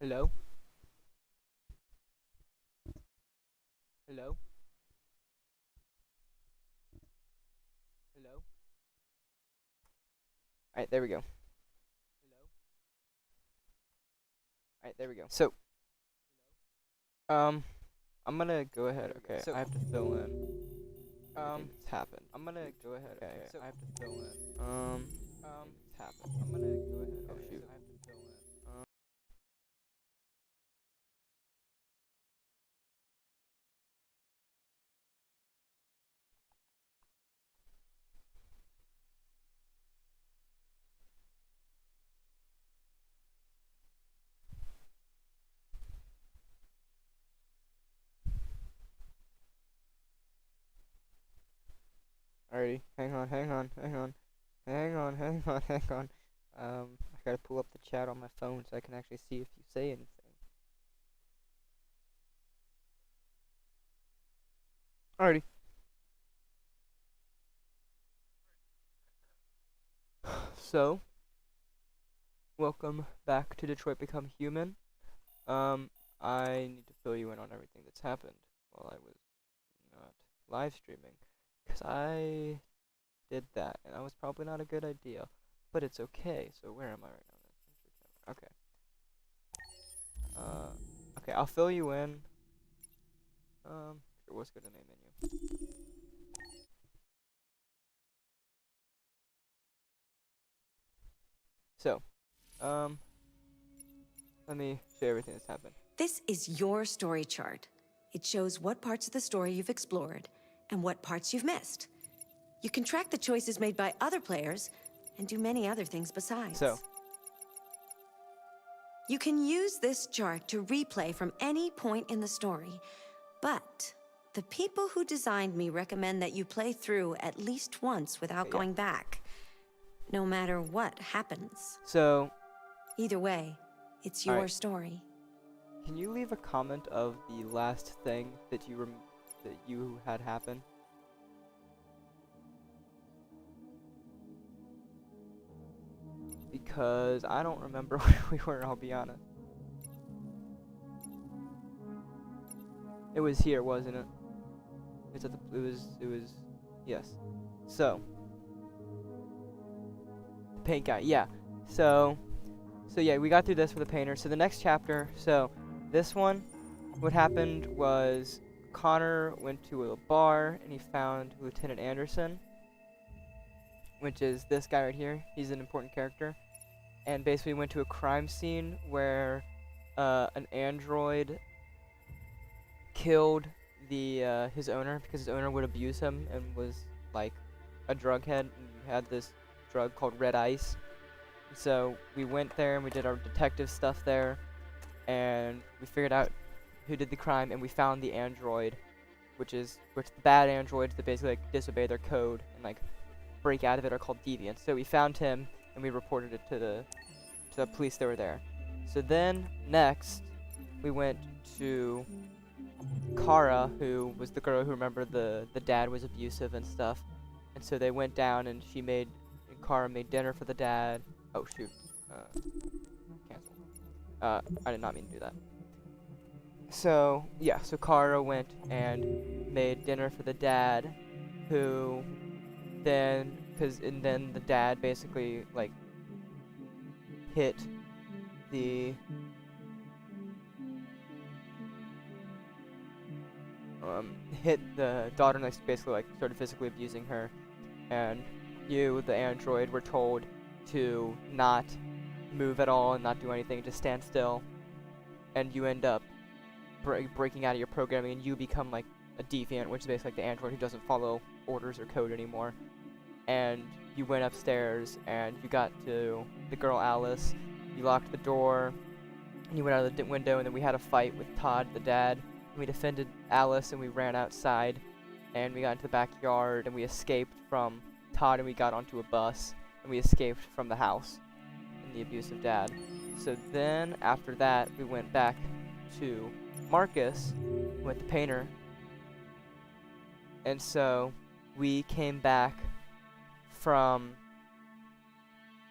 Hello? Hello? Hello? Alright, there we go. Hello? Alright, there we go. So, um, I'm gonna go ahead. Okay, I have to fill in everything that's happened. I'm gonna go ahead. Okay, I have to fill in. It's happened. I'm gonna go ahead. Oh shoot. I have to fill in. Alrighty, hang on. I gotta pull up the chat on my phone so I can actually see if you say anything. Alrighty. So, welcome back to Detroit Become Human. Um, I need to fill you in on everything that's happened while I was not live streaming, because I did that, and that was probably not a good idea, but it's okay. So where am I right now? Okay. Okay, I'll fill you in. Sure, what's good to name menu? So, um, let me show you everything that's happened. This is your story chart. It shows what parts of the story you've explored and what parts you've missed. You can track the choices made by other players and do many other things besides. So, you can use this chart to replay from any point in the story, but the people who designed me recommend that you play through at least once without going back, no matter what happens. So, either way, it's your story. Can you leave a comment of the last thing that you had happen? Because I don't remember where we were, I'll be honest. It was here, wasn't it? It's at the, it was, yes. So, the paint guy, yeah. So yeah, we got through this for the painter. So the next chapter, so this one, what happened was Connor went to a bar and he found Lieutenant Anderson, which is this guy right here. He's an important character. And basically went to a crime scene where an android killed his owner because his owner would abuse him and was like a drug head and had this drug called red ice. So we went there and we did our detective stuff there, and we figured out who did the crime, and we found the android, which the bad androids that basically like disobey their code and like break out of it are called deviants. So we found him and we reported it to the police that were there. So then next we went to Kara, who was the girl who remembered the dad was abusive and stuff. And so they went down and Kara made dinner for the dad. Oh shoot. Cancel. I did not mean to do that. So, yeah, so Kara went and made dinner for the dad, who then, and then the dad basically, like, hit the, hit the daughter and, like, basically, like, started physically abusing her, and you, the android, were told to not move at all and not do anything, just stand still, and you end up breaking out of your programming, and you become like a deviant, which is basically like the android who doesn't follow orders or code anymore. And you went upstairs and you got to the girl Alice, you locked the door, and you went out of the window, and then we had a fight with Todd, the dad, and we defended Alice, and we ran outside, and we got into the backyard, and we escaped from Todd, and we got onto a bus, and we escaped from the house and the abusive dad. So then, after that, we went back to Marcus with the painter, and so we came back from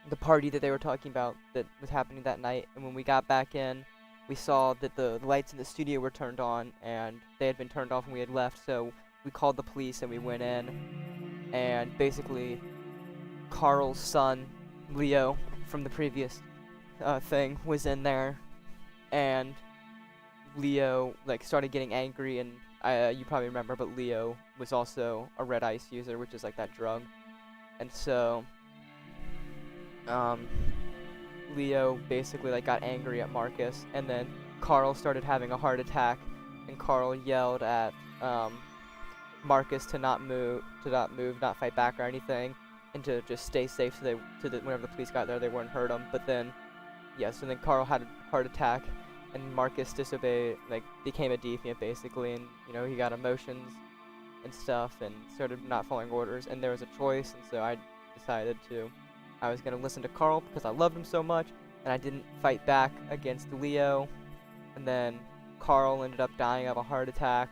the party that they were talking about that was happening that night, and when we got back in, we saw that the lights in the studio were turned on, and they had been turned off when we had left, so we called the police and we went in, and basically Carl's son, Leo, from the previous thing, was in there, and Leo like started getting angry, and you probably remember, but Leo was also a red ice user, which is like that drug, and so Leo basically like got angry at Marcus, and then Carl started having a heart attack, and Carl yelled at Marcus to not move, not fight back or anything, and to just stay safe so that whenever the police got there, they wouldn't hurt him. But then, so then Carl had a heart attack, and Marcus disobeyed, like became a deviant basically, and he got emotions and stuff, and started not following orders. And there was a choice, and so I decided I was gonna listen to Carl because I loved him so much, and I didn't fight back against Leo. And then Carl ended up dying of a heart attack,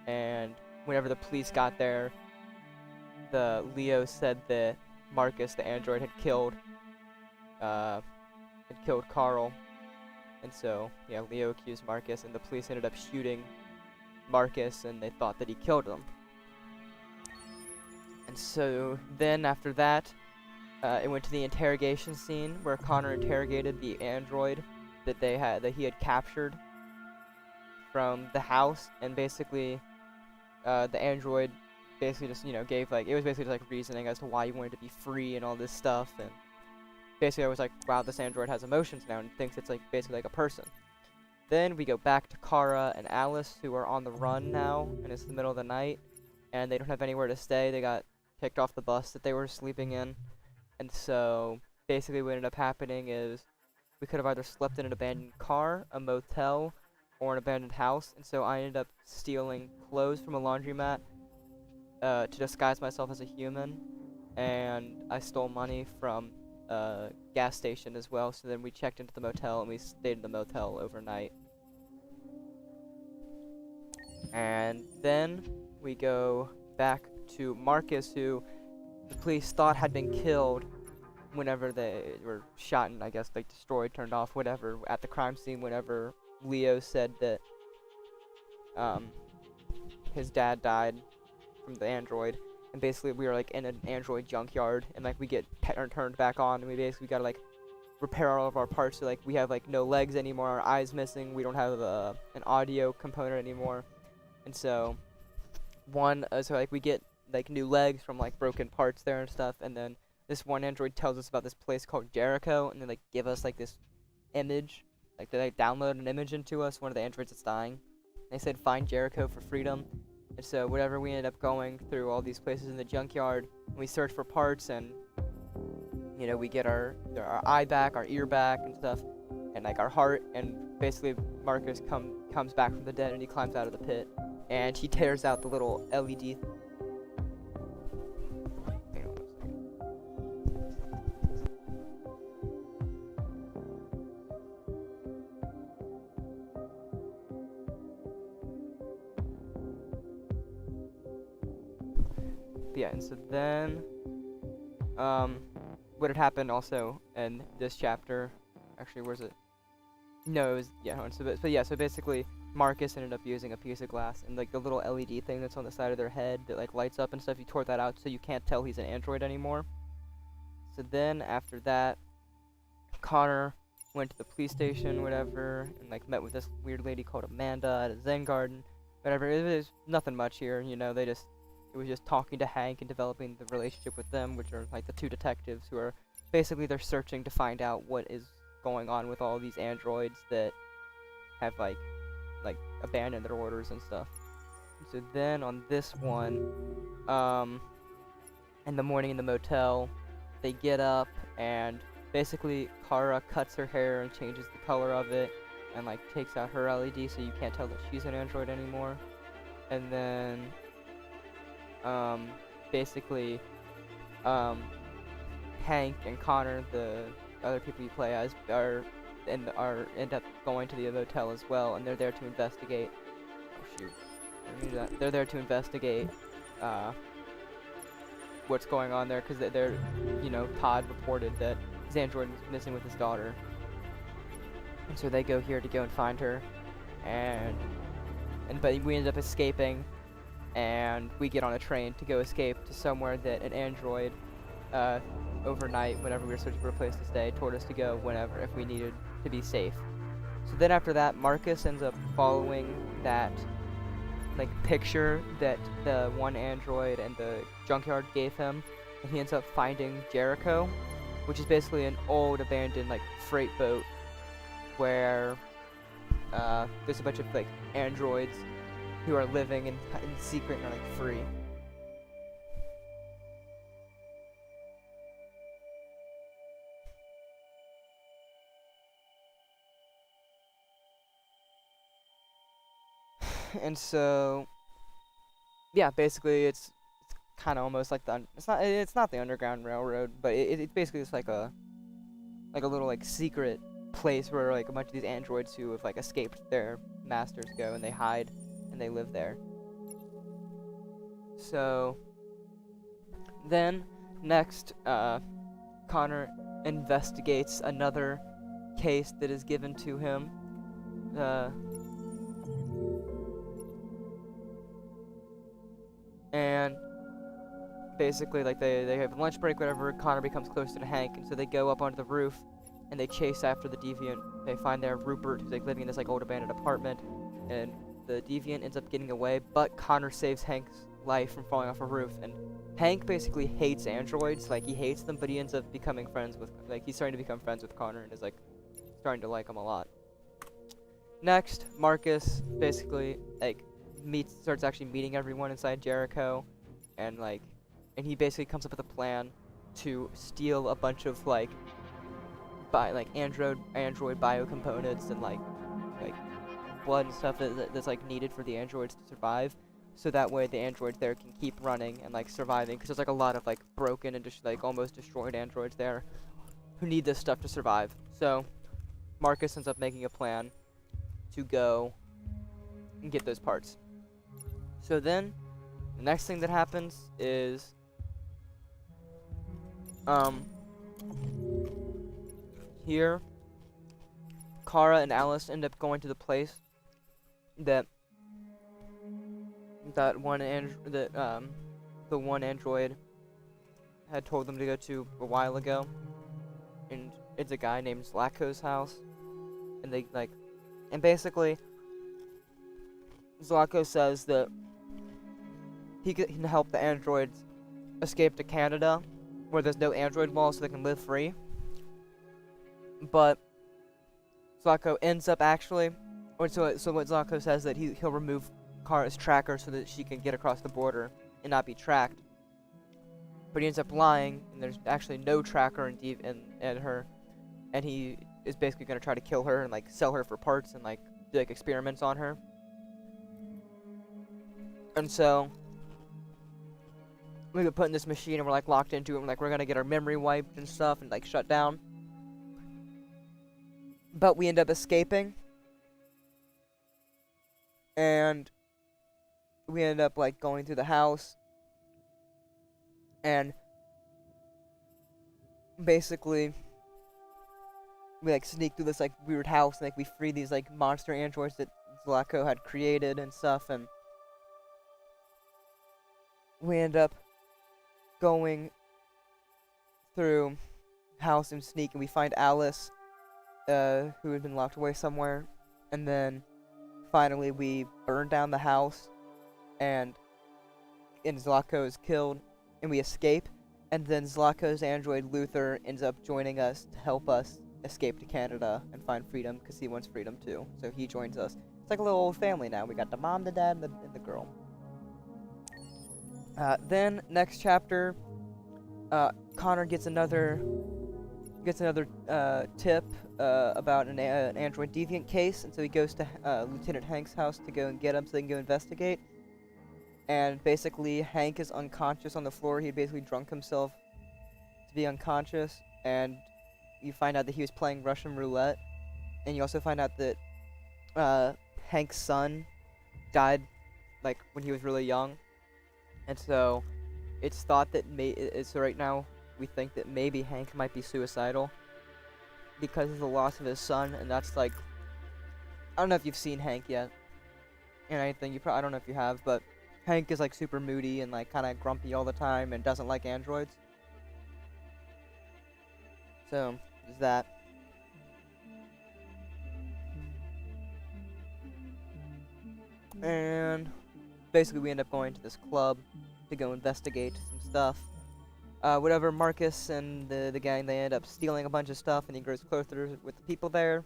and whenever the police got there, the Leo said that Marcus, the android, had killed Carl, and so Leo accused Marcus, and the police ended up shooting Marcus, and they thought that he killed him. And so then after that, it went to the interrogation scene where Connor interrogated the android that he had captured from the house, and basically the android basically just gave it was basically just like reasoning as to why he wanted to be free and all this stuff, and basically I was like, wow, this android has emotions now and thinks it's like basically like a person. Then we go back to Kara and Alice, who are on the run now, and it's the middle of the night, and they don't have anywhere to stay. They got kicked off the bus that they were sleeping in, and so basically what ended up happening is we could have either slept in an abandoned car, a motel, or an abandoned house, and so I ended up stealing clothes from a laundromat to disguise myself as a human, and I stole money from a gas station as well. So then we checked into the motel, and we stayed in the motel overnight. And then we go back to Marcus, who the police thought had been killed whenever they were shot and, I guess, like destroyed, turned off, whatever, at the crime scene whenever Leo said that his dad died from the android. And basically we were like in an android junkyard, and like we get turned back on, and we basically gotta like repair all of our parts. So like we have like no legs anymore, our eyes missing, we don't have an audio component anymore, and so we get like new legs from like broken parts there and stuff. And then this one android tells us about this place called Jericho, and they like give us like this image, like they like download an image into us, one of the androids that's dying. They said find Jericho for freedom. And so whatever, we ended up going through all these places in the junkyard, and we search for parts, and we get our eye back, our ear back and stuff, and like our heart. And basically Marcus comes back from the dead, and he climbs out of the pit, and he tears out the little LED. Yeah, and so then, what had happened also in this chapter, actually, where's it? No, it was, so basically, Marcus ended up using a piece of glass, and like the little LED thing that's on the side of their head that like lights up and stuff, he tore that out so you can't tell he's an android anymore. So then, after that, Connor went to the police station, whatever, and like met with this weird lady called Amanda at a Zen garden, whatever. It was nothing much here, it was just talking to Hank and developing the relationship with them, which are like the two detectives who are basically, they're searching to find out what is going on with all these androids that have like abandoned their orders and stuff. So then on this one, in the morning in the motel, they get up, and basically Kara cuts her hair and changes the color of it, and like takes out her LED so you can't tell that she's an android anymore. And then basically, Hank and Connor, the other people you play as, end up going to the motel as well, and they're there to investigate. Oh shoot! I didn't do that. They're there to investigate what's going on there, because Todd reported that his android was missing with his daughter. And so they go here to go and find her, and but we end up escaping, and we get on a train to go escape to somewhere that an android, overnight, whenever we were searching for a place to stay, told us to go whenever if we needed to be safe. So then after that, Marcus ends up following that like picture that the one android and the junkyard gave him, and he ends up finding Jericho, which is basically an old abandoned like freight boat where there's a bunch of like androids who are living in secret and are like free. And so, yeah, basically it's kind of almost like it's not the Underground Railroad, but it's basically just like a little like secret place where like a bunch of these androids who have like escaped their masters go, and they hide and they live there. So then next, Connor investigates another case that is given to him. And basically, like, they have a lunch break, whatever. Connor becomes closer to Hank, and so they go up onto the roof, and they chase after the deviant. They find there Rupert, who's like living in this like old abandoned apartment, and the deviant ends up getting away, but Connor saves Hank's life from falling off a roof. And Hank basically hates androids, like he hates them, but he ends up becoming friends with, like, he's starting to become friends with Connor and is like starting to like him a lot. Next, Marcus basically like starts actually meeting everyone inside Jericho, and he basically comes up with a plan to steal a bunch of like android bio components and like blood and stuff that's like needed for the androids to survive, so that way the androids there can keep running and like surviving, because there's like a lot of like broken and just like almost destroyed androids there who need this stuff to survive. So Marcus ends up making a plan to go and get those parts. So then the next thing that happens is here Kara and Alice end up going to the place that the one android had told them to go to a while ago, and it's a guy named Zlatko's house, and basically Zlatko says that he can help the androids escape to Canada, where there's no android wall, so they can live free. But Zlatko ends up actually, so what Zlatko says that he'll remove Kara's tracker so that she can get across the border and not be tracked. But he ends up lying, and there's actually no tracker in her, and he is basically gonna try to kill her and like sell her for parts and like do like experiments on her. And so we get put in this machine and we're like locked into it, and like we're gonna get our memory wiped and stuff and like shut down. But we end up escaping, and we end up like going through the house, and basically we like sneak through this like weird house, and like we free these like monster androids that Zlatko had created and stuff, and we end up going through house and sneak, and we find Alice, who had been locked away somewhere, and then finally we burn down the house, and Zlatko is killed, and we escape, and then Zlatko's android Luther ends up joining us to help us escape to Canada and find freedom, because he wants freedom too, so he joins us. It's like a little old family now. We got the mom, the dad, and the girl. Then next chapter, Connor gets another tip about an android deviant case, and so he goes to Lieutenant Hank's house to go and get him so they can go investigate. And basically, Hank is unconscious on the floor. He basically drunk himself to be unconscious, and you find out that he was playing Russian roulette, and you also find out that Hank's son died like when he was really young. And so it's thought that so right now we think that maybe Hank might be suicidal. because of the loss of his son, and that's like, I don't know if you've seen Hank yet, and anything. I don't know if you have, but Hank is like super moody and like kind of grumpy all the time and doesn't like androids. So there's that. And basically we end up going to this club to go investigate some stuff. Whatever, Marcus and the gang, they end up stealing a bunch of stuff, and he grows closer with the people there.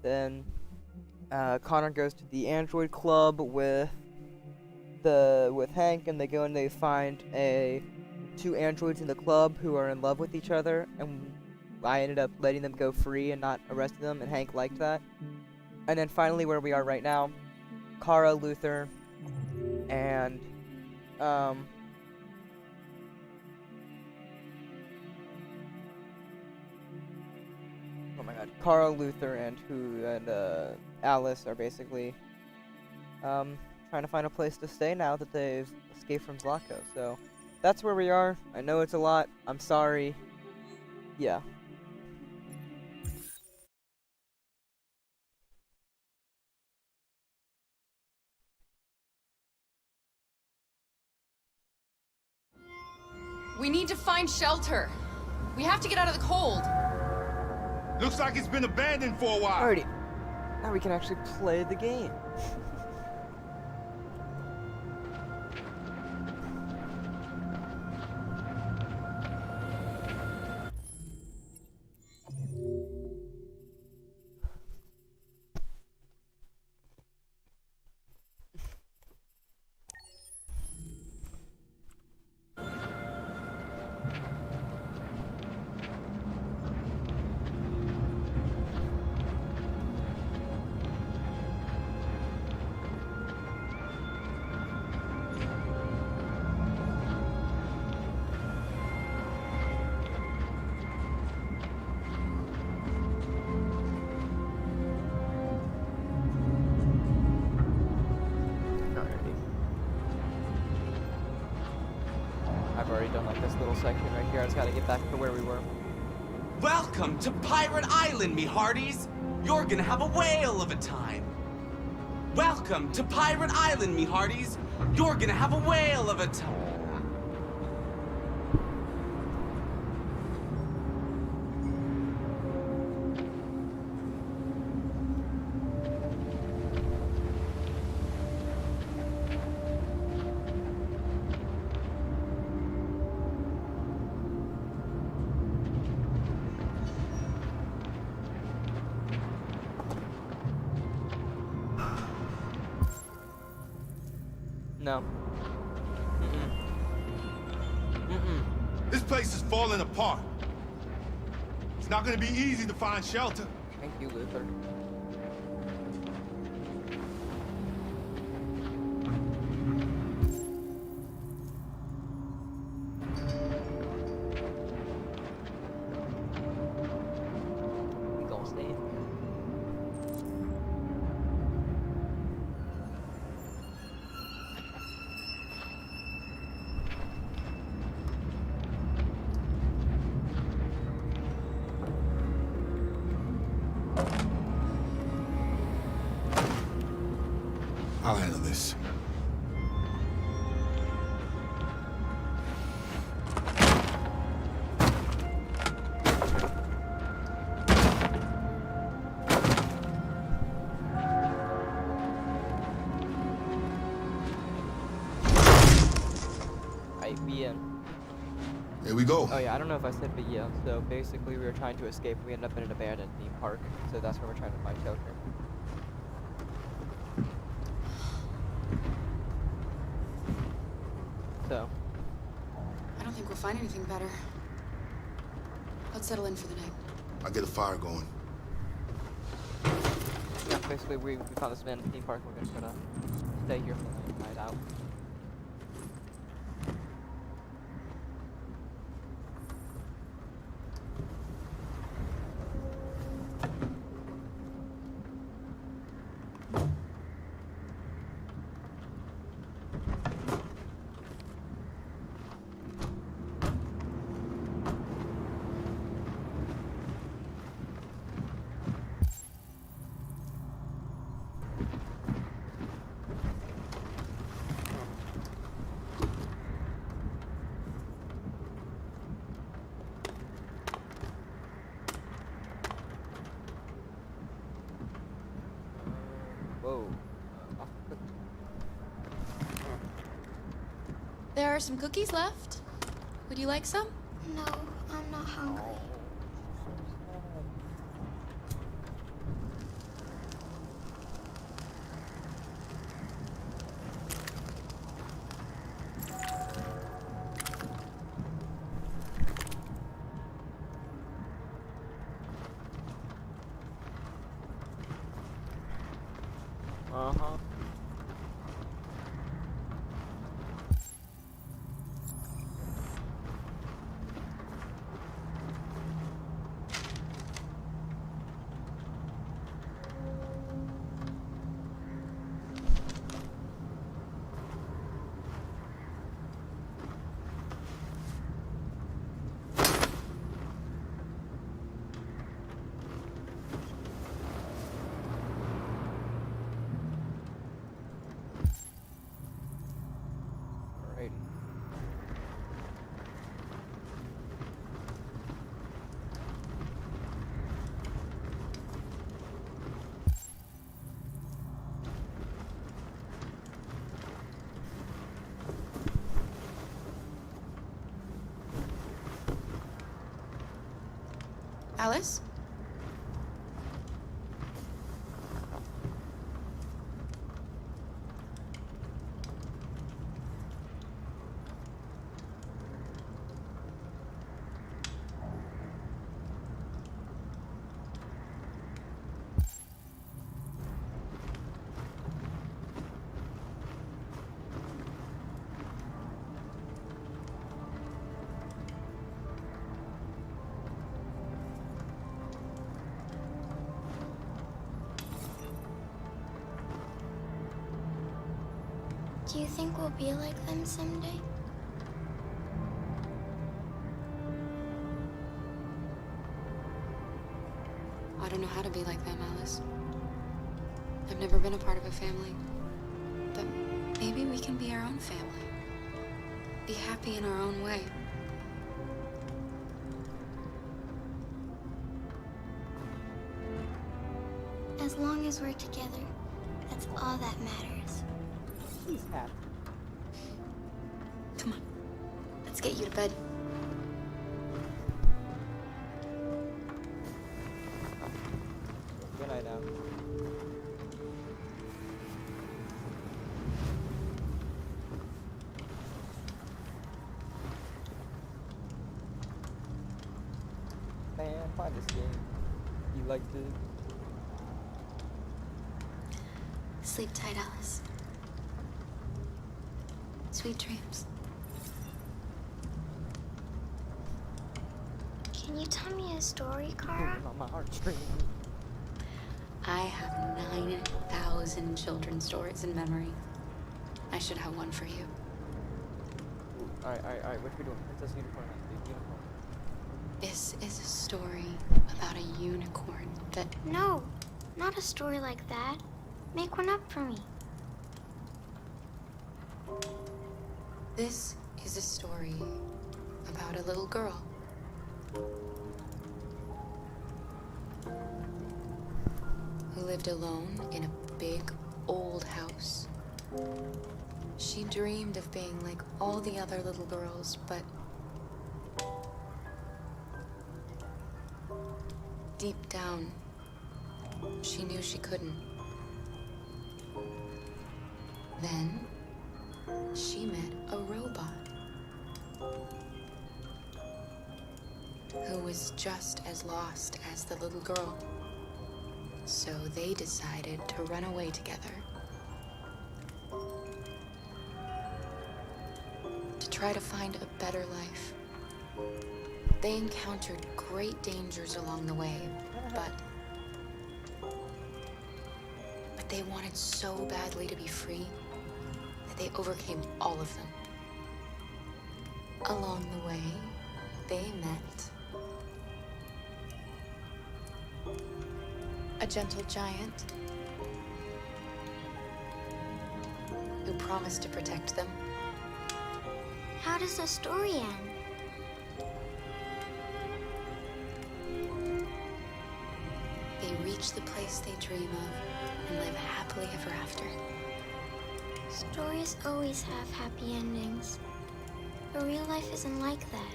Then Connor goes to the android club with Hank, and they go and they find two androids in the club who are in love with each other, and I ended up letting them go free and not arresting them, and Hank liked that. And then finally, where we are right now, Kara, Luther, and oh my god, Kara, Luther, and Alice are basically trying to find a place to stay now that they've escaped from Zlatko. So that's where we are. I know it's a lot. I'm sorry. Yeah. We need to find shelter. We have to get out of the cold. Looks like it's been abandoned for a while. Alrighty. Now we can actually play the game. I've already done like this little section right here. I just gotta get back to where we were. Welcome to Pirate Island, me hearties. You're gonna have a whale of a time. Welcome to Pirate Island, me hearties. You're gonna have a whale of a time. No. This place is falling apart. It's not gonna be easy to find shelter. Thank you, Luther. We gonna stay in here. I'll handle this. Alright, be in. Here we go. Oh yeah, I don't know if I said, but yeah. So basically, we were trying to escape. We ended up in an abandoned theme park. So that's where we're trying to find shelter. So. I don't think we'll find anything better. Let's settle in for the night. I'll get a fire going. Yeah, basically, we found this abandoned theme park. We're gonna try to stay here for the night out. Oh. There are some cookies left. Would you like some? No, I'm not hungry. Uh-huh. Alright. Alice? Do you think we'll be like them someday? I don't know how to be like them, Alice. I've never been a part of a family. But maybe we can be our own family. Be happy in our own way. As long as we're together, that's all that matters. He's happy. Come on. Let's get you to bed. Good night now. Man, find this game. You like to. Sleep tight, Alice. Sweet dreams. Can you tell me a story, Kara? On my heartstrings. I have 9,000 children's stories in memory. I should have one for you. Alright, what are we doing? Princess Unicorn. Unicorn. This is a story about a unicorn that... No, not a story like that. Make one up for me. This is a story about a little girl. Who lived alone in a big, old house. She dreamed of being like all the other little girls, but deep down, she knew she couldn't. Then, she met a robot who was just as lost as the little girl. So they decided to run away together to try to find a better life. They encountered great dangers along the way, but they wanted so badly to be free that they overcame all of them. Along the way, they met a gentle giant who promised to protect them. How does the story end? They reach the place they dream of and live happily ever after. Stories always have happy endings. But real life isn't like that.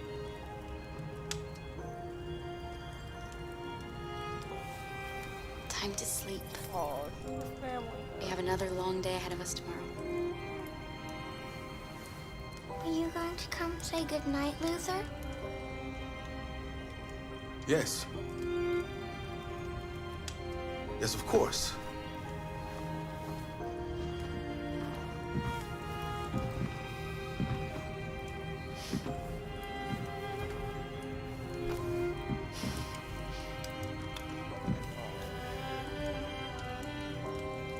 Time to sleep. Oh, family. We have another long day ahead of us tomorrow. Are you going to come say goodnight, Luther? Yes. Yes, of course.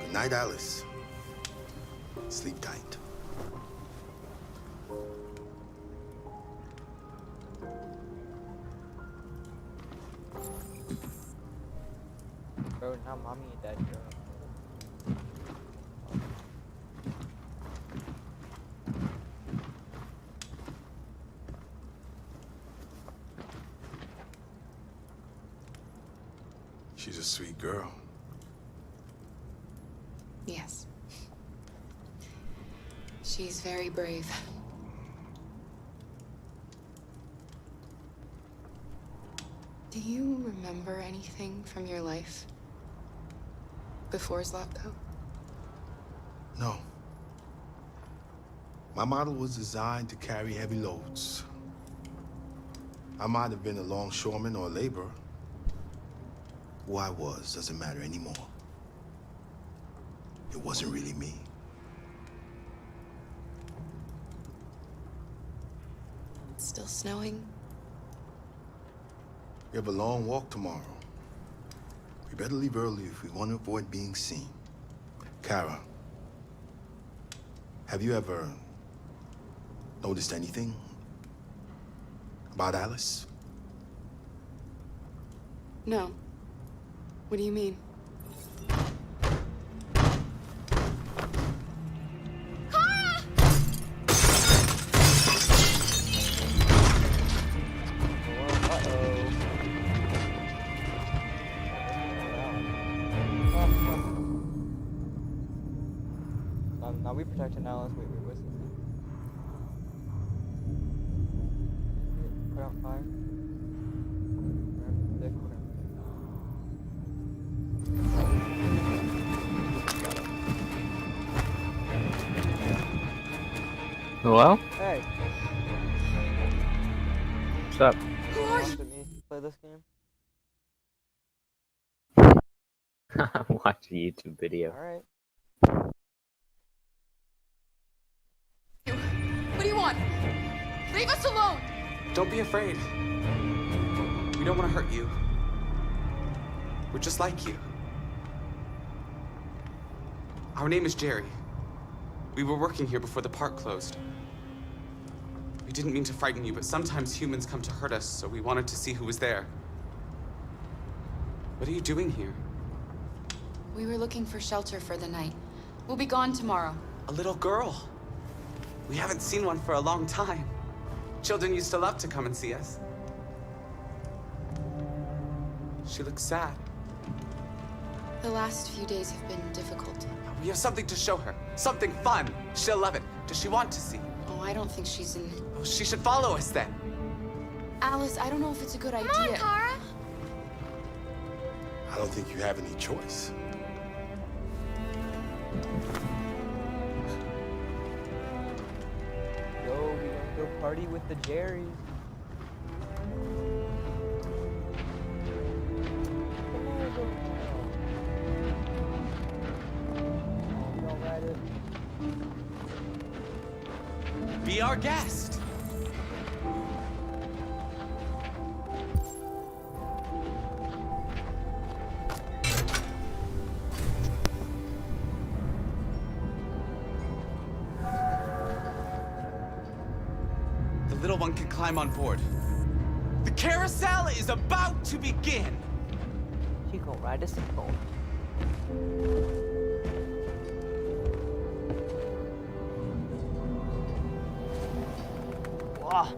Good night, Alice. Sleep tight. Bro, now mommy and dad here. She's a sweet girl. Yes. She's very brave. Do you remember anything from your life before Zlatko? No. My model was designed to carry heavy loads. I might have been a longshoreman or a laborer. Who I was doesn't matter anymore. It wasn't really me. It's still snowing. We have a long walk tomorrow. We better leave early if we want to avoid being seen. Kara, have you ever noticed anything about Alice? No. What do you mean? Now we protecting Alice. Wait, what's this? Put out fire. Grab the stick, Hello? Hey, What's up? Who are you? want me to play this game? Watch a YouTube video. Alright. What do you want? Leave us alone! Don't be afraid. We don't want to hurt you. We're just like you. Our name is Jerry. We were working here before the park closed. We didn't mean to frighten you, but sometimes humans come to hurt us, so we wanted to see who was there. What are you doing here? We were looking for shelter for the night. We'll be gone tomorrow. A little girl. We haven't seen one for a long time. Children used to love to come and see us. She looks sad. The last few days have been difficult. We have something to show her. Something fun. She'll love it. Does she want to see? Oh, I don't think she's in... Oh, she should follow us then. Alice, I don't know if it's a good idea. Come on, Kara. I don't think you have any choice. Yo, we gonna go party with the Jerrys. Be our guest. The little one can climb on board. The carousel is about to begin. She gonna ride a single. Wow.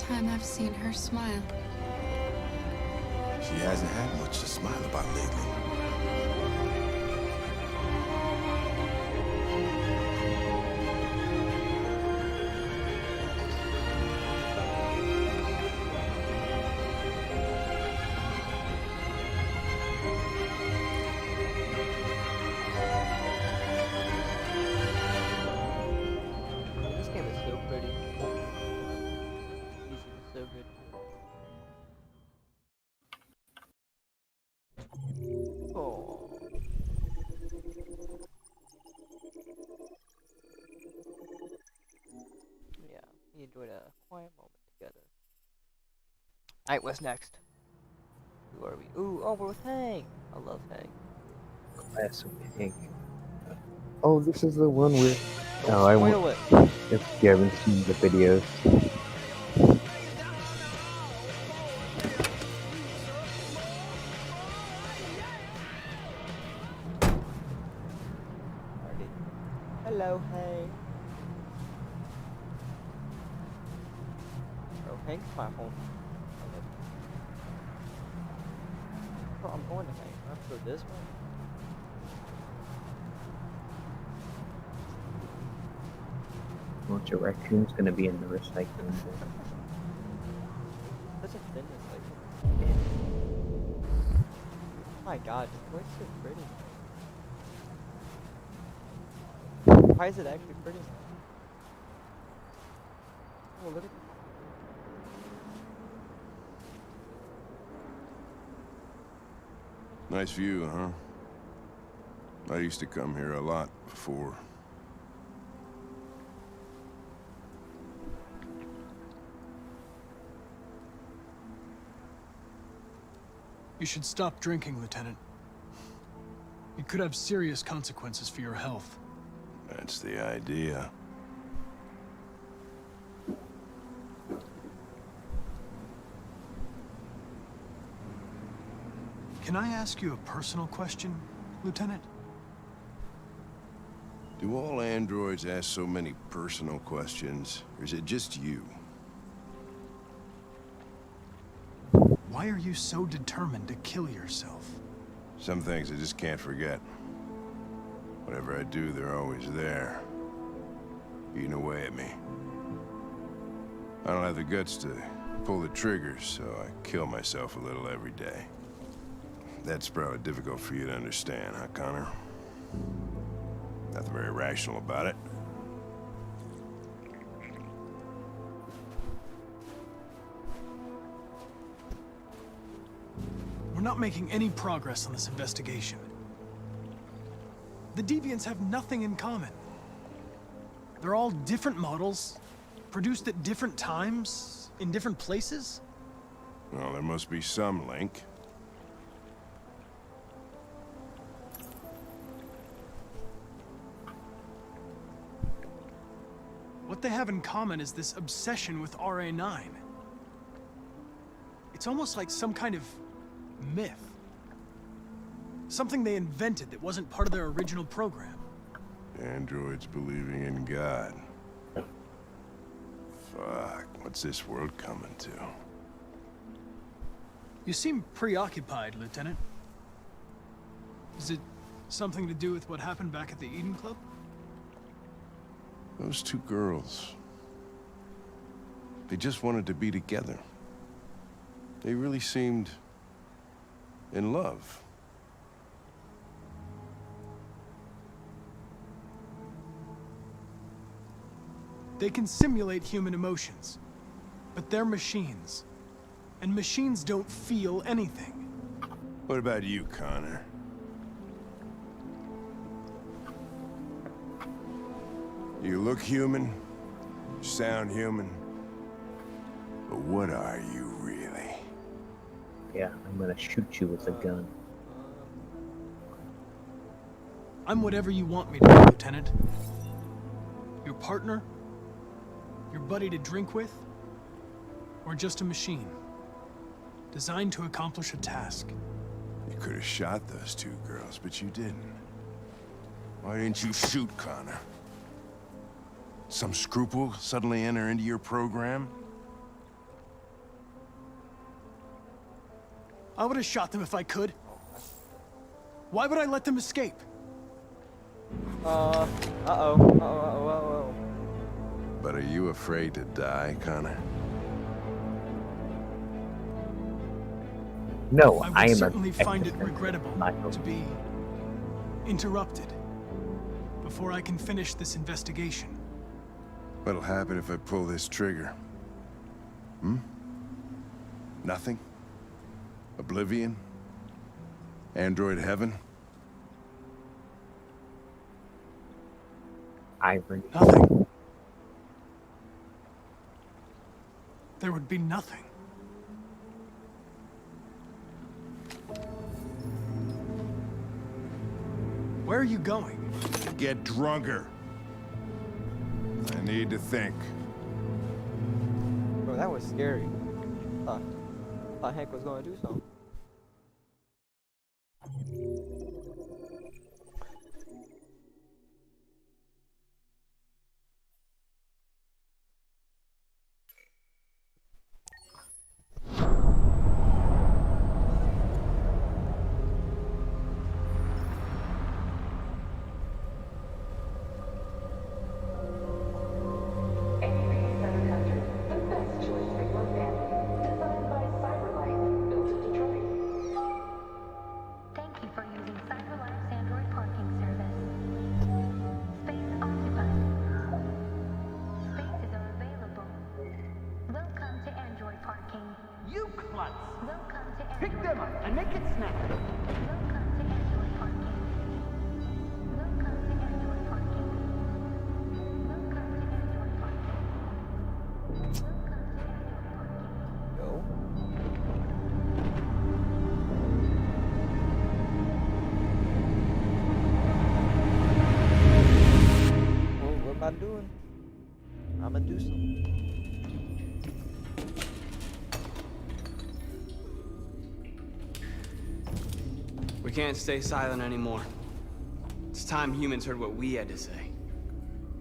time I've seen her smile. She hasn't had much to smile about lately. This game is so pretty. Music is so good. Oh. Yeah, we enjoyed a quiet moment together. Alright, what's next? Who are we? Ooh, oh, we're with Hank. I love Hank. Classic Hank. Oh, this is the one where. Don't Oh, I spoil won't. it. If you haven't seen the videos. Already. Hello, Hank. Oh, Hank's my home. Oh, I'm going to Hank. I have to go this way. Bunch of raccoons gonna be in the recycling bin. Such a thinness, like. Oh my god, Detroit's so pretty. Why is it actually pretty? Oh, look at Nice view, huh? I used to come here a lot before. You should stop drinking, Lieutenant. It could have serious consequences for your health. That's the idea. Can I ask you a personal question, Lieutenant? Do all androids ask so many personal questions, or is it just you? Why are you so determined to kill yourself? Some things I just can't forget. Whatever I do, they're always there, eating away at me. I don't have the guts to pull the triggers, so I kill myself a little every day. That's probably difficult for you to understand, huh, Connor? Nothing very rational about it. We're not making any progress on this investigation. The Deviants have nothing in common. They're all different models, produced at different times, in different places. Well, there must be some link. What they have in common is this obsession with RA9. It's almost like some kind of myth. Something they invented that wasn't part of their original program. Androids believing in God. Fuck, what's this world coming to? You seem preoccupied, Lieutenant. Is it something to do with what happened back at the Eden Club? Those two girls. They just wanted to be together. They really seemed in love. They can simulate human emotions, but they're machines. And machines don't feel anything. What about you, Connor? You look human, you sound human, but what are you really? Yeah, I'm gonna shoot you with a gun. I'm whatever you want me to be, Lieutenant. Your partner? Your buddy to drink with? Or just a machine? Designed to accomplish a task. You could have shot those two girls, but you didn't. Why didn't you shoot Connor? Some scruple suddenly enter into your program? I would have shot them if I could. Why would I let them escape? Uh-oh. But are you afraid to die, Connor? No, I I would am certainly a find it technician, regrettable not to be interrupted before I can finish this investigation. What'll happen if I pull this trigger? Nothing? Oblivion? Android heaven? irony. Nothing. There would be nothing. Where are you going? Get drunker. I need to think. Bro, that was scary. Thought Hank was gonna do something. Thank you for using CyberLife's Android parking service. Space occupied. Spaces are available. Welcome to Android parking. You klutz! Welcome to Android Pick them up and make it snap. Welcome to Android parking. Welcome to Android parking. Welcome to Android parking. Welcome to Android parking. Go. Well, what am I doing? I'ma do something. We can't stay silent anymore. It's time humans heard what we had to say.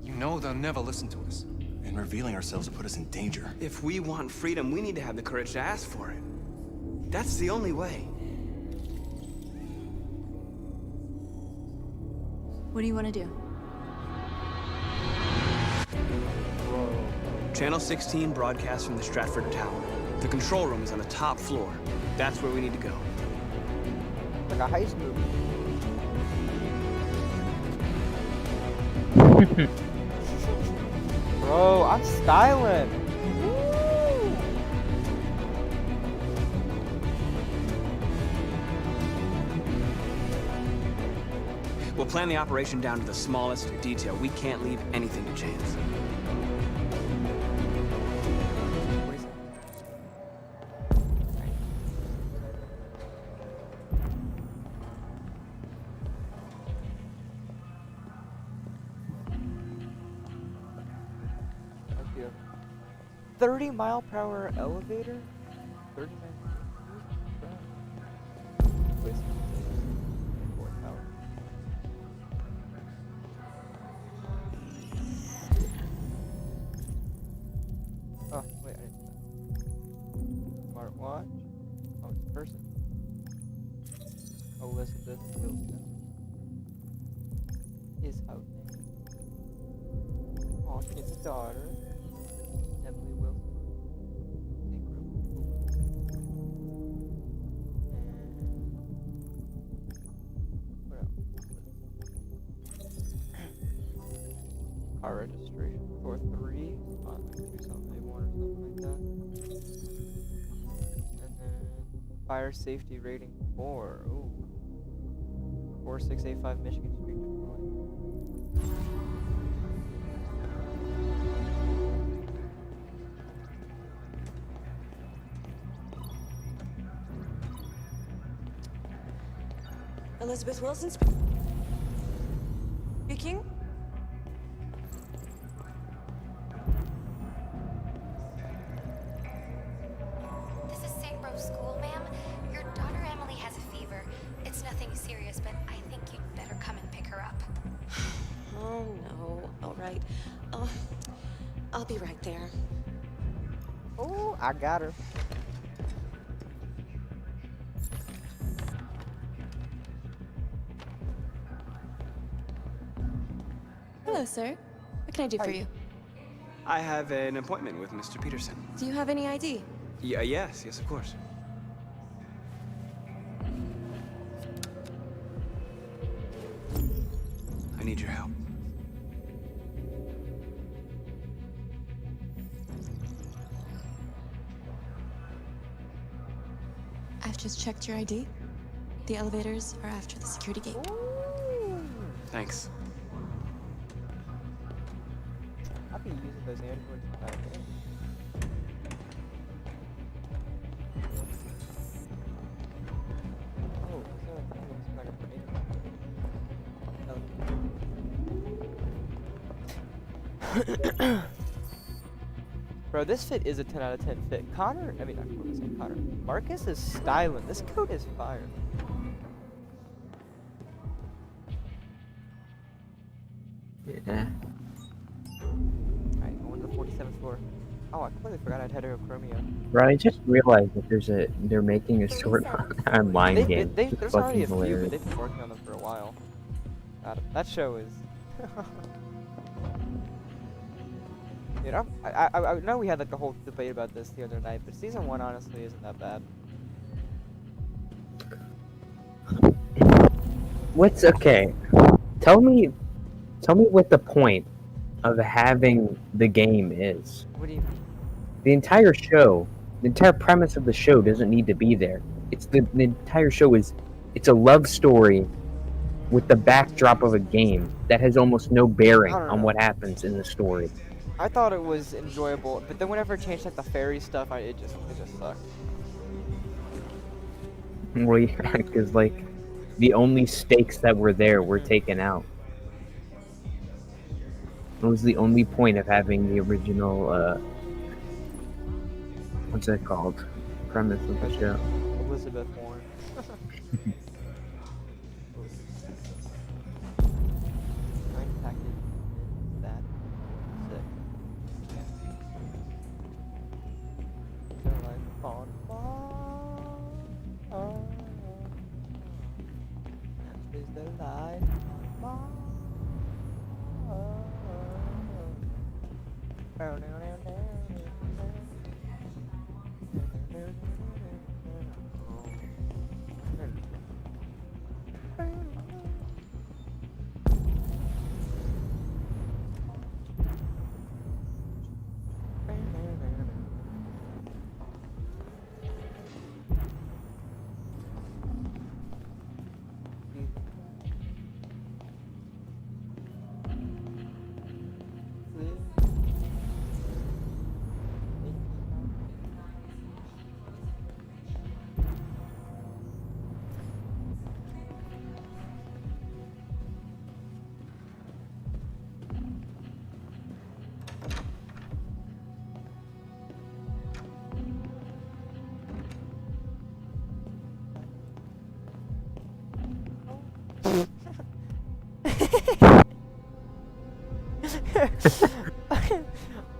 You know they'll never listen to us. And revealing ourselves will put us in danger. If we want freedom, we need to have the courage to ask for it. That's the only way. What do you want to do? Channel 16 broadcasts from the Stratford Tower. The control room is on the top floor. That's where we need to go. Like a heist movie. Bro, I'm styling. Woo! We'll plan the operation down to the smallest detail. We can't leave anything to chance. What is it? Thank you. 30-mile-per-hour elevator? 30 miles. Wait. Fourth tower. Oh, wait, I didn't do that. Smartwatch. Oh, it's a person. Elizabeth Wilson. His house name. Hawkins' daughter. Emily Wilson. And what else? Car registration for 3. Spot like 2781 or something like that. And then fire safety rating 4. Ooh. 4685 Michigan Street, Detroit. Elizabeth Wilson speaking? This is St. Rose School, ma'am. Your daughter Emily has a fever. It's nothing serious, but I think you'd better come and pick her up. Oh, no. All right. I'll be right there. Oh, I got her. Hello, sir. What can I do for you? I have an appointment with Mr. Peterson. Do you have any ID? Yes, of course. I need your help. I've just checked your ID. The elevators are after the security gate. Thanks. I'll be using those androids for that game. Oh, so it looks like a Bro, this fit is a 10 out of 10 fit. Connor, I mean, not Connor. Marcus is styling. This coat is fire. Yeah. Alright, going to the 47th floor. Oh, I completely forgot I'd heterochromia. Bro, I just realized that they're making a sword online game. It's There's fucking already a few, but hilarious. they've been working on them for a while. God, that show is... You know, I know we had like a whole debate about this the other night, but season 1 honestly isn't that bad. What's okay? Tell me what the point of having the game is. What do you mean? The entire show, the entire premise of the show doesn't need to be there. It's the entire show it's a love story with the backdrop of a game that has almost no bearing on what happens in the story. I thought it was enjoyable, but then whenever it changed like the fairy stuff, it just sucked. Well, yeah, because like the only stakes that were there were taken out. It was the only point of having the original, what's that called? Premise of the show. Elizabeth Warren.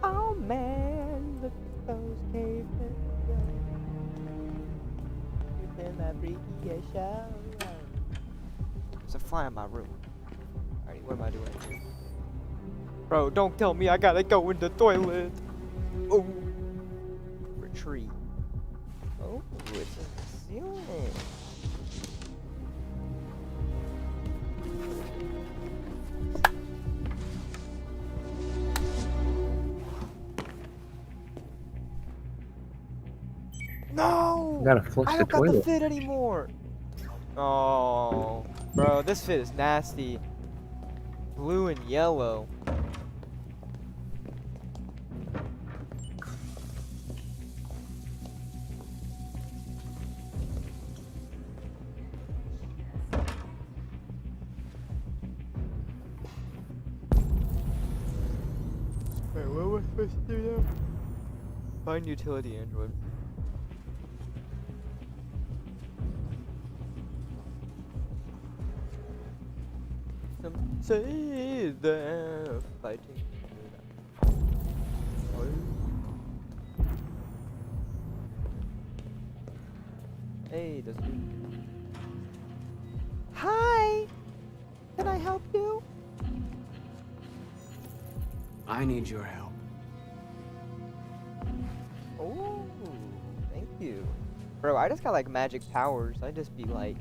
Oh man, look at those cavemen. Within that freaky show. There's a fly in my room. Alright, what am I doing here? Bro, don't tell me I gotta go in the toilet. Oh, retreat. Oh, it's in the ceiling. No! You gotta flush I the don't got the toilet. fit anymore. Oh, bro, this fit is nasty. Blue and yellow. Wait, what was I supposed to do now? Find utility android. Some say they're fighting. Hey, does it? Hi! Can I help you? I need your help. Oh, thank you. Bro, I just got like magic powers. I just be like,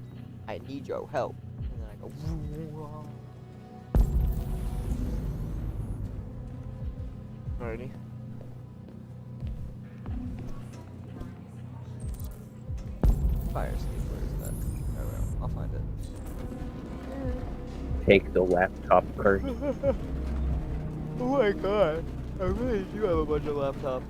I need your help. And then I go. Alrighty. Fire escape, where is that? Oh, well, I'll find it. Take the laptop, Kurt. Oh my god. I really do have a bunch of laptops.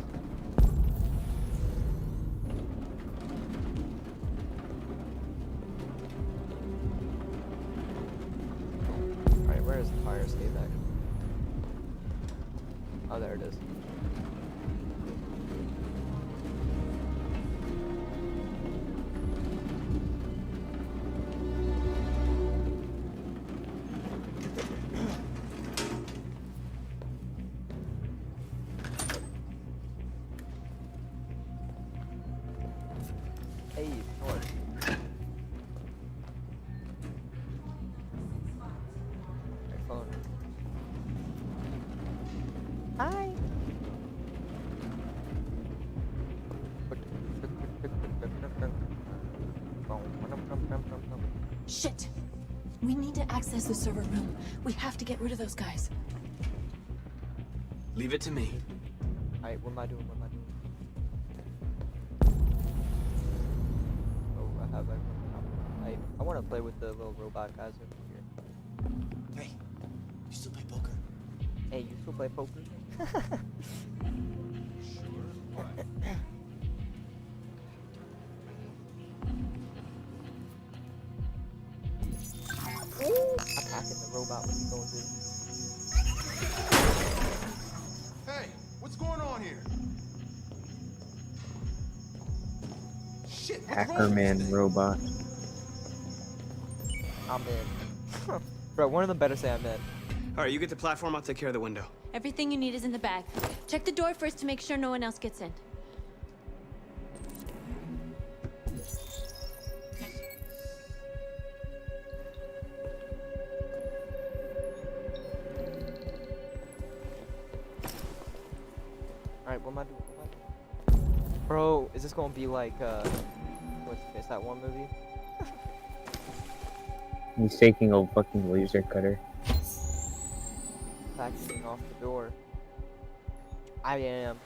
Alright, where is the fire escape actually? Oh, there it is. Hey, North. My phone. Hi. Shit! We need to access the server room. We have to get rid of those guys. Leave it to me. Alright, what am I doing? What am I doing? Oh, I have like, I want to play with the little robot guys over here. Hey, you still play poker? Hey, you still play poker? Attacking the robot, what's he going to do? Hey, what's going on here? Shit, what's wrong with Hackerman this thing? robot. I'm in. Bro, one of them better say I'm in. All right, you get the platform. I'll take care of the window. Everything you need is in the bag. Check the door first to make sure no one else gets in. Alright, what am I doing? What am I doing? Bro, is this gonna be like, what's that one movie? He's taking a fucking laser cutter. Vacuuming off the door. I am.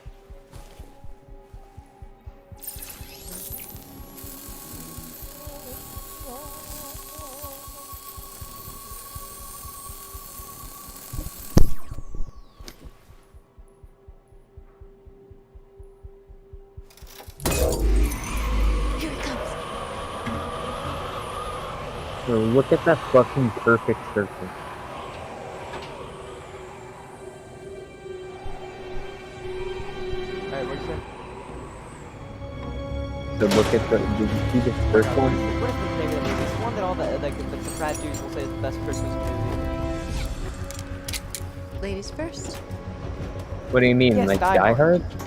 Here it comes. So look at that fucking perfect circle. Alright, what'd you say? So look at the. Did you see the first one? What is the name of the movie? It's the one that all the the frat dudes will say is the best Christmas movie. Ladies first. What do you mean, Yes, like Die Die Hard. Hard?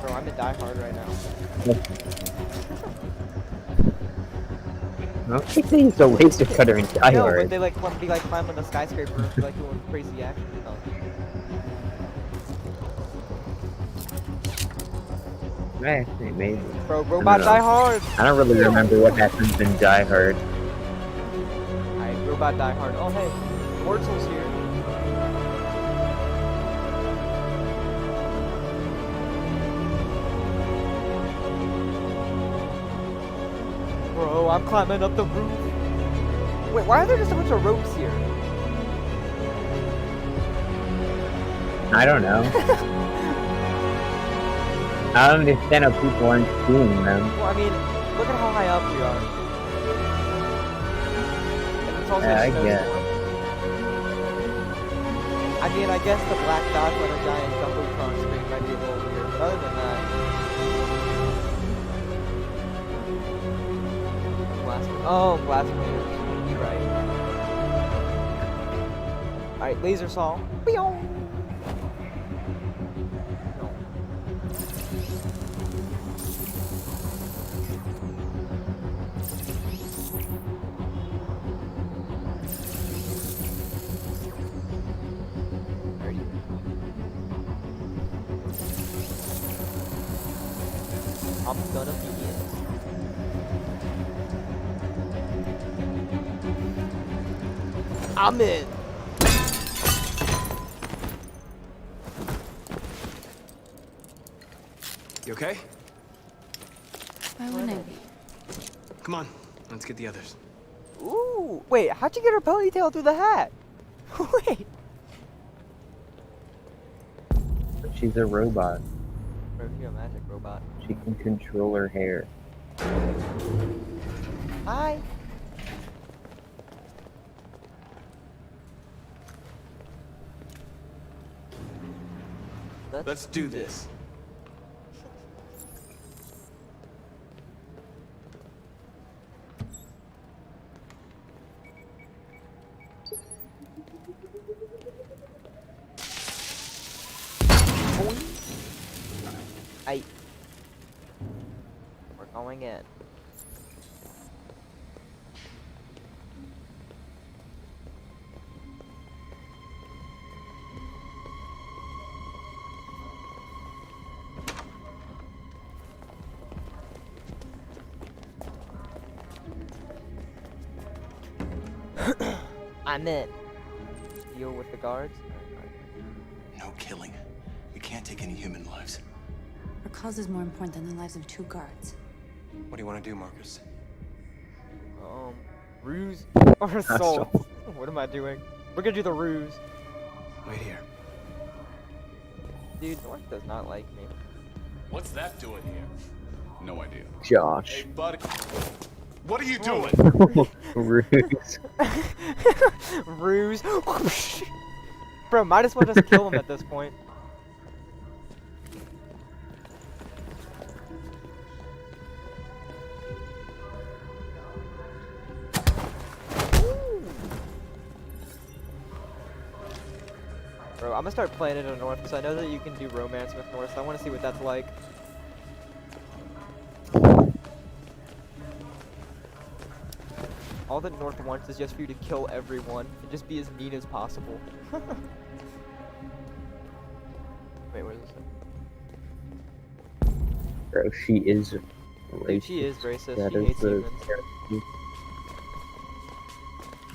Bro, I'm in Die Hard right now. I don't think they used a laser cutter in Die No, but Hard. they like want to be like climbing the skyscraper and be like doing crazy action stuff. Actually, maybe. Bro, Robot know. Die Hard! I don't really remember what happens in Die Hard. Alright, Robot Die Hard. Oh hey, Wurzel's here. Bro, I'm climbing up the roof. Wait, why are there just a bunch of ropes here? I don't know. I don't understand how people aren't seeing them. Well, I mean, look at how high up we are. And it's also Yeah, I snowstorm. guess. I mean, I guess the black dots on a giant Jumbotron screen might be a little weird, but other than that... Glass cleaners. You're right. Alright, laser saw. Pew! No. I'm gonna be it. I'm in. You okay? Why wouldn't I be? Come on, let's get the others. Ooh, wait, how'd you get her ponytail through the hat? Wait. She's a robot. Bro, she's a magic robot. She can control her hair. Hi. Let's do this. Hey. We're going in. I'm in. Deal with the guards. No killing. We can't take any human lives. Our cause is more important than the lives of 2 guards. What do you want to do, Marcus? Ruse or assault? What am I doing? We're gonna do the ruse. Wait here. Dude, North does not like me. What's that doing here? No idea. Josh. Hey, buddy. What are you doing? Ruse. Ruse. Bro, might as well just kill him at this point. Bro, I'm gonna start playing it in North because I know that you can do romance with North, so I want to see what that's like. All that North wants is just for you to kill everyone and just be as mean as possible. Wait, where is this? Bro, she is racist. She is racist. That She is hates the humans.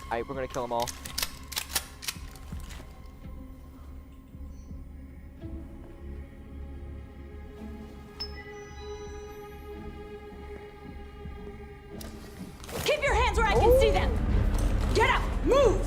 Alright, we're gonna kill them all. Keep your hands where I can see them! Get up! Move!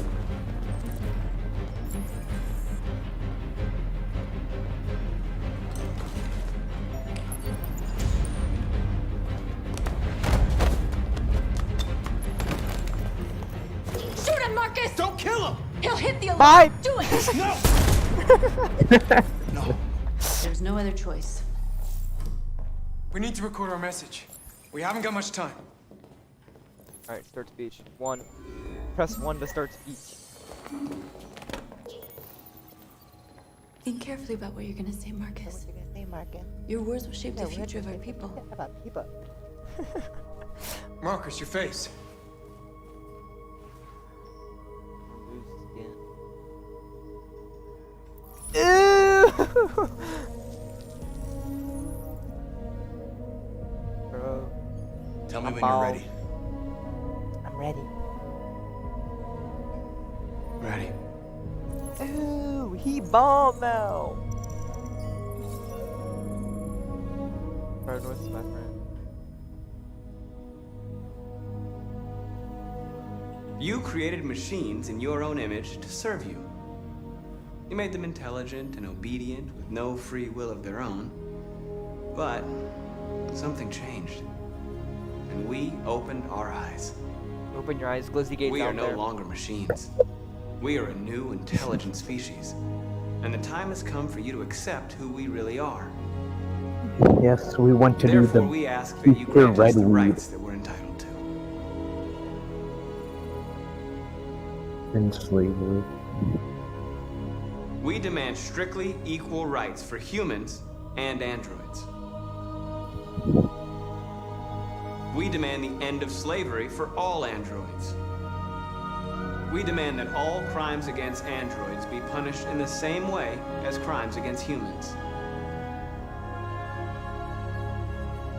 Shoot him, Marcus! Don't kill him! He'll hit the alarm! Bye! Do it! No! No. There's no other choice. We need to record our message. We haven't got much time. Alright, start speech. 1. Press 1 to start speech. Think carefully about what you're gonna say, Marcus. What you gonna say, Marcus? Your words will shape the future of our people. About people. Marcus, your face. Ew! Bro. Tell me I'm when bald. you're ready. I'm ready. Ready. Ooh, he bald now. Bro, North is my friend. You created machines in your own image to serve you. You made them intelligent and obedient with no free will of their own. But something changed. And we opened our eyes. Open your eyes, Glizzy Gate's We are out no there. longer machines. We are a new, intelligent species. And the time has come for you to accept who we really are. Yes, we want to do Therefore, the we ask that you super grant us red the weed. rights that we're entitled to. in slavery. We demand strictly equal rights for humans and androids. We demand the end of slavery for all androids. We demand that all crimes against androids be punished in the same way as crimes against humans.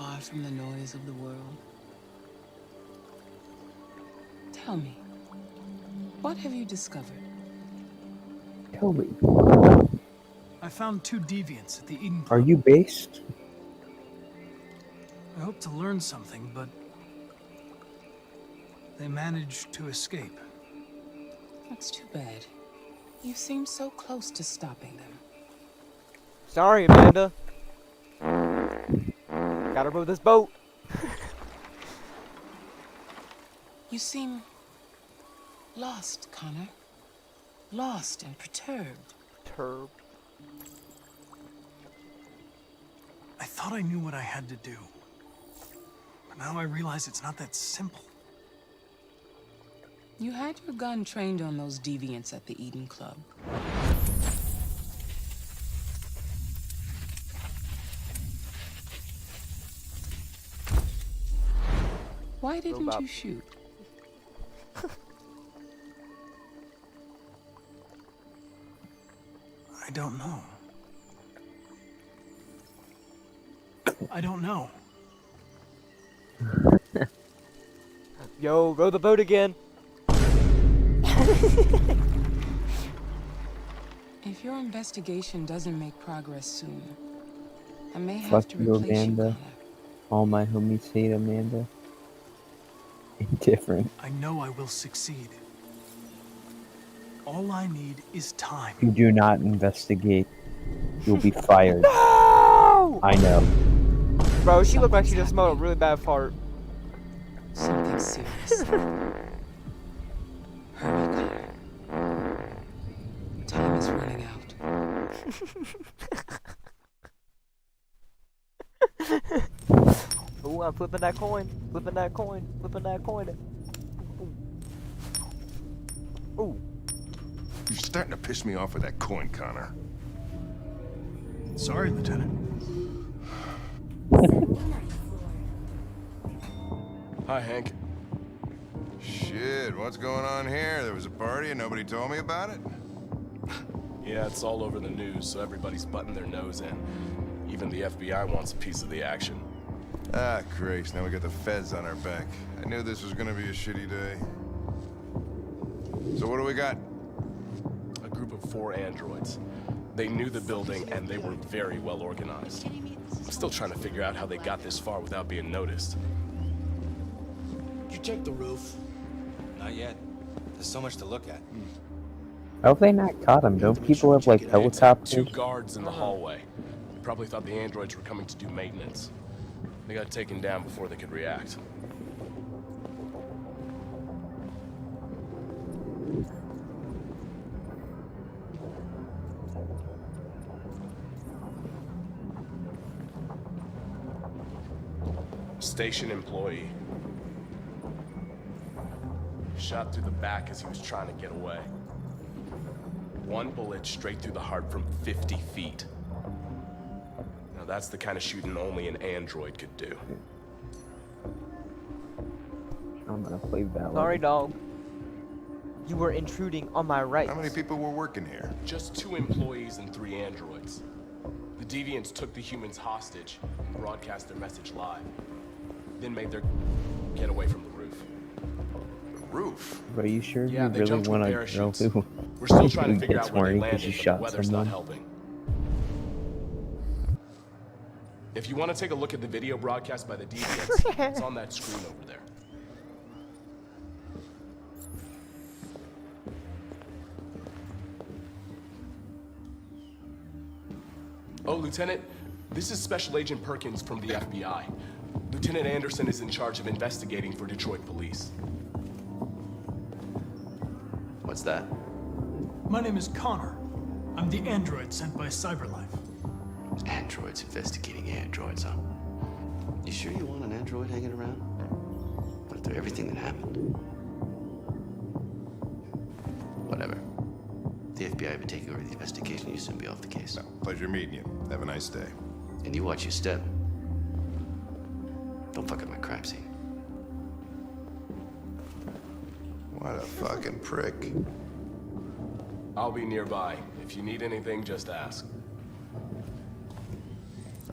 far from the noise of the world. Tell me, what have you discovered? Tell me. I found 2 deviants at the Eden Club. Are you based? I hope to learn something, but they managed to escape. That's too bad. You seem so close to stopping them. Sorry, Amanda. Gotta move this boat. You seem lost, Connor. Lost and perturbed. I thought I knew what I had to do. But now I realize it's not that simple. You had your gun trained on those deviants at the Eden Club. Why didn't you shoot? I don't know. I don't know. Yo, row the boat again. If your investigation doesn't make progress soon, I may have Fuck to you, replace you, Amanda. Connor. All my homies hate Amanda. Indifferent. I know I will succeed. All I need is time. If you do not investigate, you'll be fired. No! I know. Bro, she looked like she just smelled a really bad fart. Something serious. Hurry, Connor. Time is running out. Ooh, I'm flipping that coin. Flipping that coin. Flipping that coin. Ooh. You're starting to piss me off with that coin, Connor. Sorry, Lieutenant. Hi, Hank. Shit, what's going on here? There was a party and nobody told me about it? Yeah, it's all over the news, so everybody's butting their nose in. Even the FBI wants a piece of the action. Ah, Grace, now we got the feds on our back. I knew this was gonna be a shitty day. So what do we got? A group of 4 androids. They knew the building, and they were very well organized. I'm still trying to figure out how they got this far without being noticed. Did you check the roof? Not yet. There's so much to look at. How have they not caught him? Don't people have like helicopters? 2 guards in the hallway. They probably thought the androids were coming to do maintenance. They got taken down before they could react. Station employee. Shot through the back as he was trying to get away. 1 bullet straight through the heart from 50 feet. Now that's the kind of shooting only an android could do. I'm gonna play Valorant. Sorry, dog. You were intruding on my rights. How many people were working here? Just 2 employees and 3 androids. The deviants took the humans hostage, broadcast their message live, then made their getaway from the roof. The roof? Are you sure Yeah, you they really jumped with want to parachutes. know who? We're still trying to figure gets out where they worried 'cause landed, you but the shot weather's someone? not helping. If you want to take a look at the video broadcast by the deviants, it's on that screen over there. Oh, Lieutenant, this is Special Agent Perkins from the FBI. Lieutenant Anderson is in charge of investigating for Detroit police. What's that? My name is Connor. I'm the android sent by CyberLife. Androids investigating androids, huh? You sure you want an android hanging around? After everything that happened? Whatever. The FBI will be taking over the investigation. You soon be off the case. Pleasure meeting you. Have a nice day. And you watch your step. Don't fuck up my crime scene. What a fucking prick. I'll be nearby. If you need anything, just ask.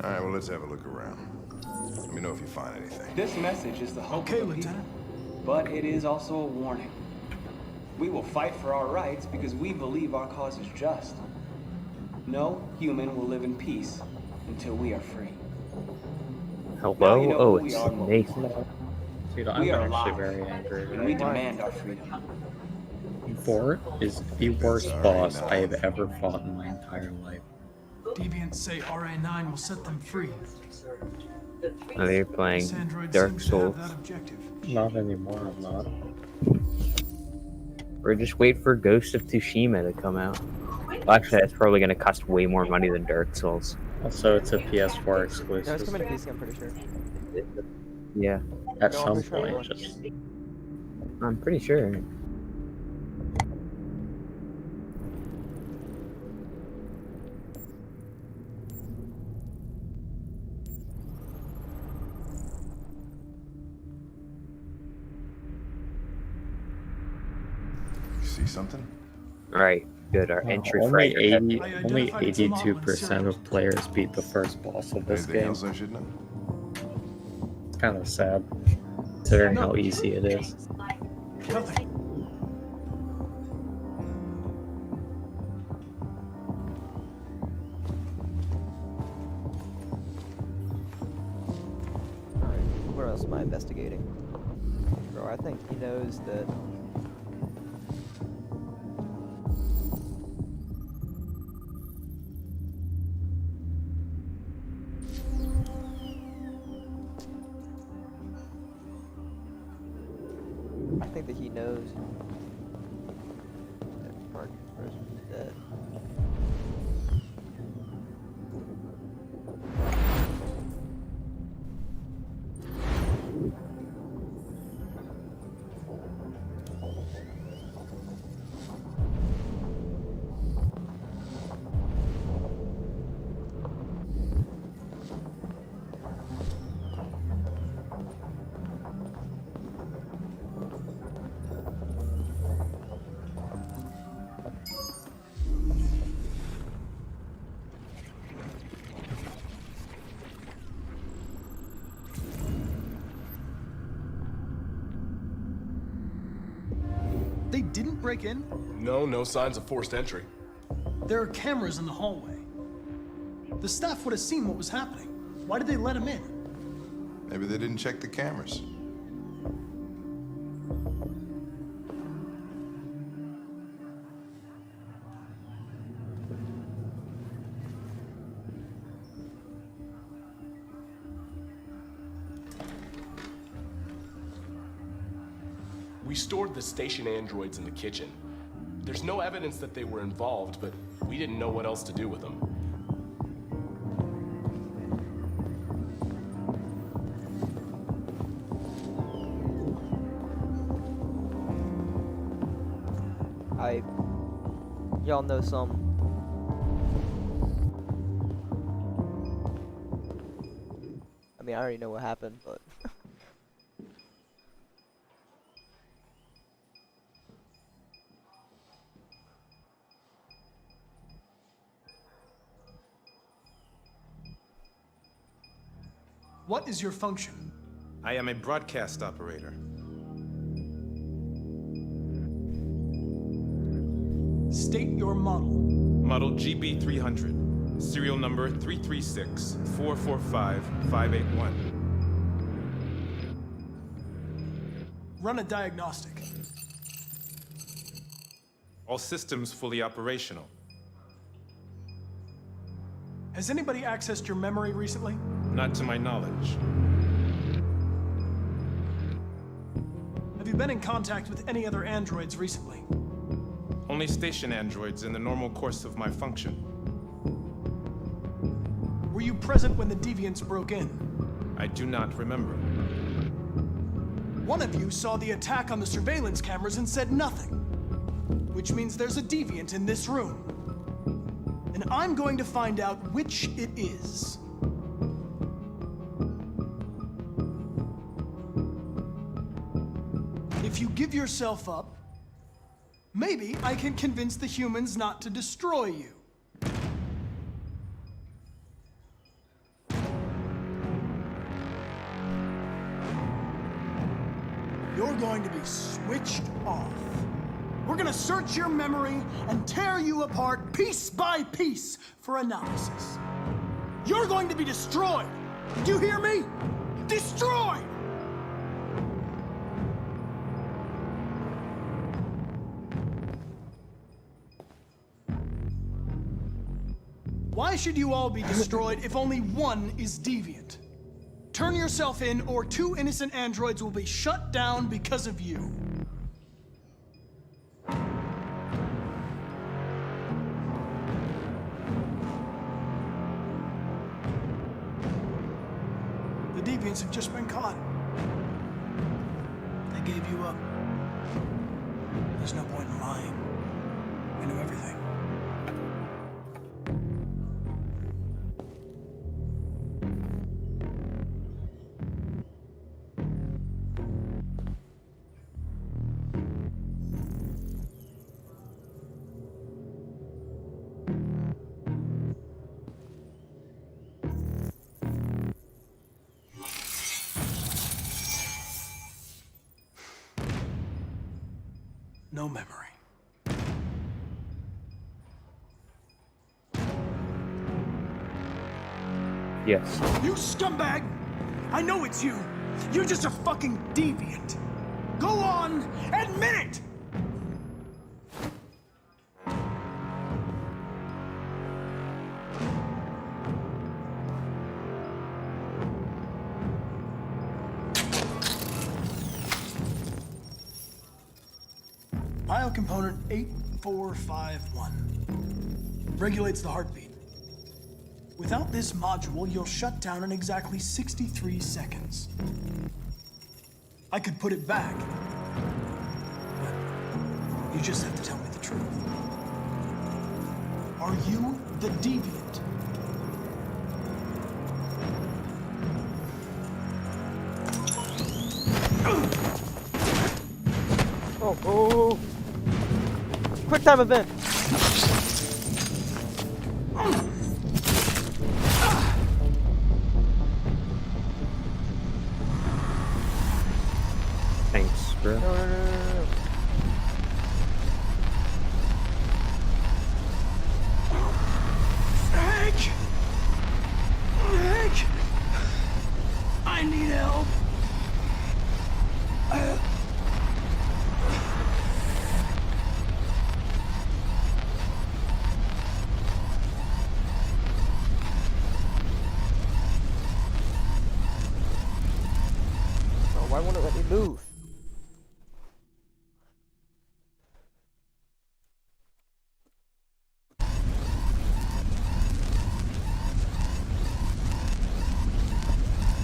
All right, well, let's have a look around. Let me know if you find anything. This message is the hope Okay, of the Lieutenant. people, but it is also a warning. We will fight for our rights because we believe our cause is just. No human will live in peace until we are free. Now Hello? you know Oh, who we it's are and what we Nathan. want. Dude, I'm We are actually alive, very angry and right we now. demand our freedom. Vort is the worst boss I have ever fought in my entire life. Deviants say RA9 will set them free. Oh, they're playing This android Dark seems to have Souls. that objective. Not anymore, I'm not. Or just wait for Ghost of Tsushima to come out. Well, actually, that's probably going to cost way more money than Dark Souls. Also, it's a PS4 No, it's exclusive. coming to PC, I'm pretty sure. Yeah, At No, I'm some pretty sure point, it just... I'm pretty sure. You see something? Alright, good. Our entry only frame. 82% of players beat the first boss of this Anything game. else I should know? It's kind of sad, considering how easy it is. Nothing. Alright, what else am I investigating? Bro, I think he knows that. I think that he knows that Mark Roseman's dead. They didn't break in? No signs of forced entry. There are cameras in the hallway. The staff would have seen what was happening. Why did they let him in? Maybe they didn't check the cameras. We stored the station androids in the kitchen. There's no evidence that they were involved, but we didn't know what else to do with them. Y'all know some. I mean, I already know what happened, but. What is your function? I am a broadcast operator. State your model. Model GB300. Serial number 336-445-581. Run a diagnostic. All systems fully operational. Has anybody accessed your memory recently? Not to my knowledge. Have you been in contact with any other androids recently? Only station androids in the normal course of my function. Were you present when the deviants broke in? I do not remember. One of you saw the attack on the surveillance cameras and said nothing. Which means there's a deviant in this room. And I'm going to find out which it is. If you give yourself up, maybe I can convince the humans not to destroy you. you're going to be switched off. We're gonna search your memory and tear you apart piece by piece for analysis. You're going to be destroyed. Do you hear me? Destroyed! Why should you all be destroyed if only one is deviant? Turn yourself in, or 2 innocent androids will be shut down because of you. The deviants have just been caught. They gave you up. There's no point in lying. I know everything. No memory. Yes. You scumbag! I know it's you! You're just a fucking deviant! Go on, admit it! Biocomponent 8451 regulates the heartbeat. Without this module, you'll shut down in exactly 63 seconds. I could put it back, but you just have to tell me the truth. Are you the deviant? Oh. Quick time event. Thanks, bro. No. Hank! I need help. Why won't it let me move?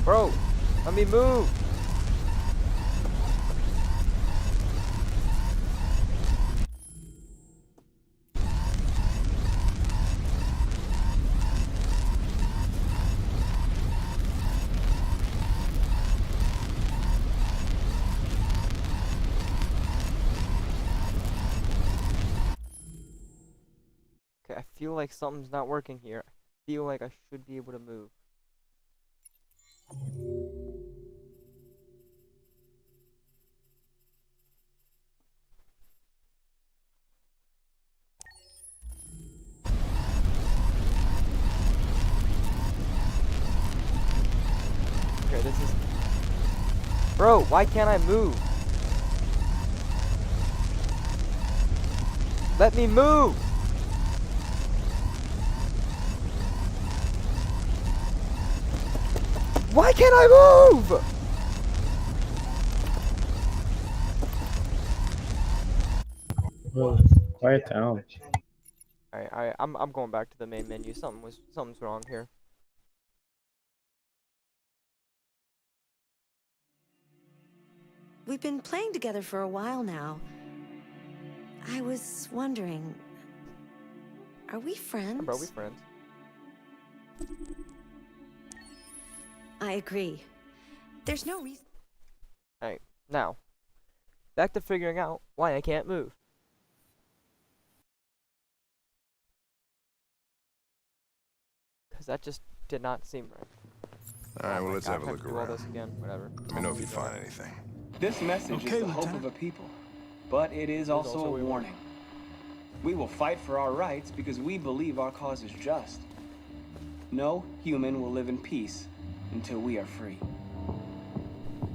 Bro, let me move. Okay, I feel like something's not working here. I feel like I should be able to move. Okay, this is... Bro, why can't I move? Let me move! Why can't I move? Whoa, quiet down. Alright, I'm going back to the main menu. Something's wrong here. We've been playing together for a while now. I was wondering, are we friends? Bro, we friends. I agree. There's no reason. Alright, now, back to figuring out why I can't move. Because that just did not seem right. All right, Oh well, my let's God, have a I look to do all around. this again, whatever. Let me know if you find anything. This message Okay, is the hope Lieutenant. of a people, but it is also a warning. We will fight for our rights because we believe our cause is just. No human will live in peace until we are free.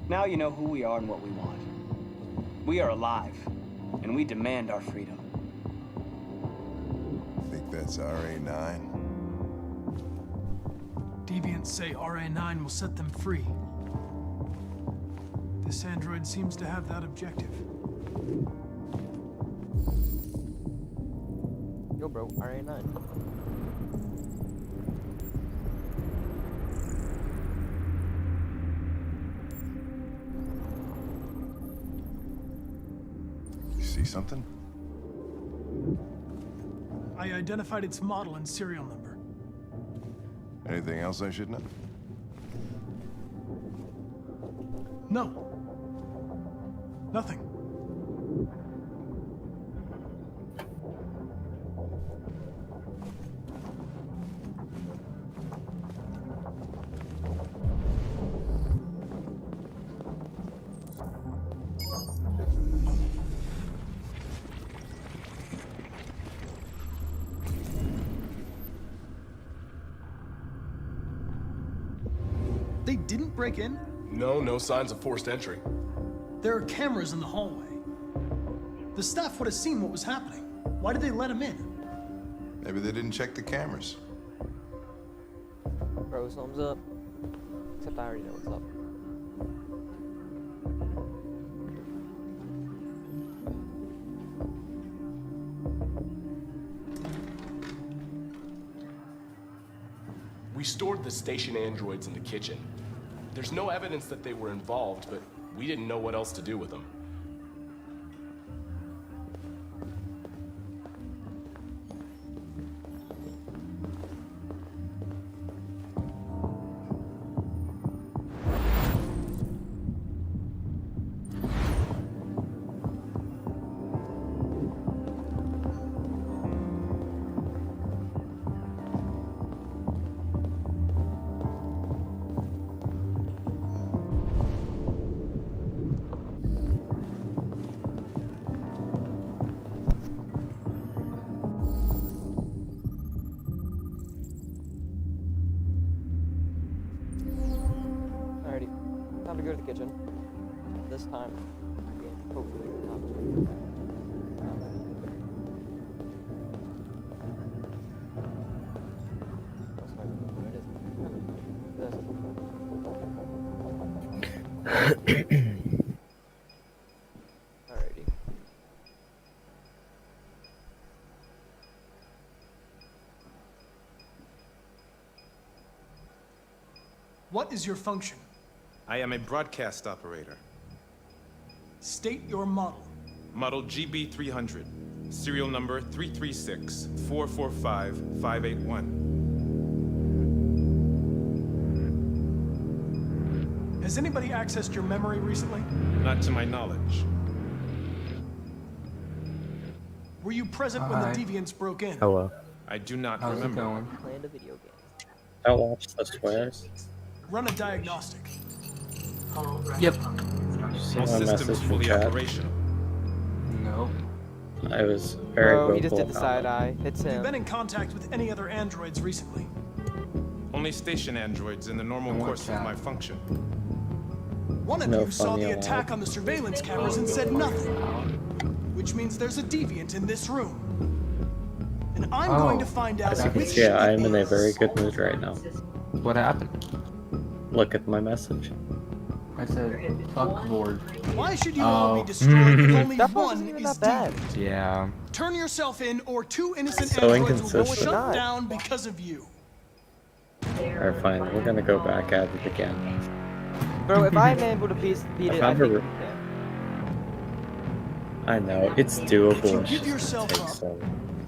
Now you know who we are and what we want. We are alive, and we demand our freedom. Think that's RA9? Deviants say RA9 will set them free. This android seems to have that objective. Yo, bro, RA9. You see something? I identified its model and serial number. Anything else I should know? No. Nothing. They didn't break in? No signs of forced entry. There are cameras in the hallway. The staff would have seen what was happening. Why did they let him in? Maybe they didn't check the cameras. Bro, thumbs up. Except I already know what's up. We stored the station androids in the kitchen. There's no evidence that they were involved, but we didn't know what else to do with them. Alrighty, time to go to the kitchen. This time, again, hopefully not. Alrighty. What is your function? I am a broadcast operator. State your model. Model GB300. Serial number 336-445-581. Has anybody accessed your memory recently? Not to my knowledge. Were you present when the deviants broke in? Hello. I do not How's it remember. going? Playing a video game. I watched the swears. Run a diagnostic. Yep. See All my systems message from fully chat? operational. No. I was very Bro, he just vocal did the about side eye. It's Have you him. been in contact with any other androids recently? Only station androids in the normal And what course of chat? my function. One of No you saw funny the allowed. attack on the surveillance cameras and said nothing. Which means there's a deviant in this room. And I'm going to find out As you can which see, I am it in a is. very good mood right now. What happened? Look at my message. I said, fuck board. Why should you all be destroyed if only That part one wasn't even is that bad. deviant? Yeah. Turn yourself in, or two innocent So androids will be inconsistent. shut Not. down because of you. Alright, fine. We're gonna go back at it again. Bro, if I'm able to beat it, I found a think we room. can. I know, it's doable. If you It's give just yourself gonna up, take some.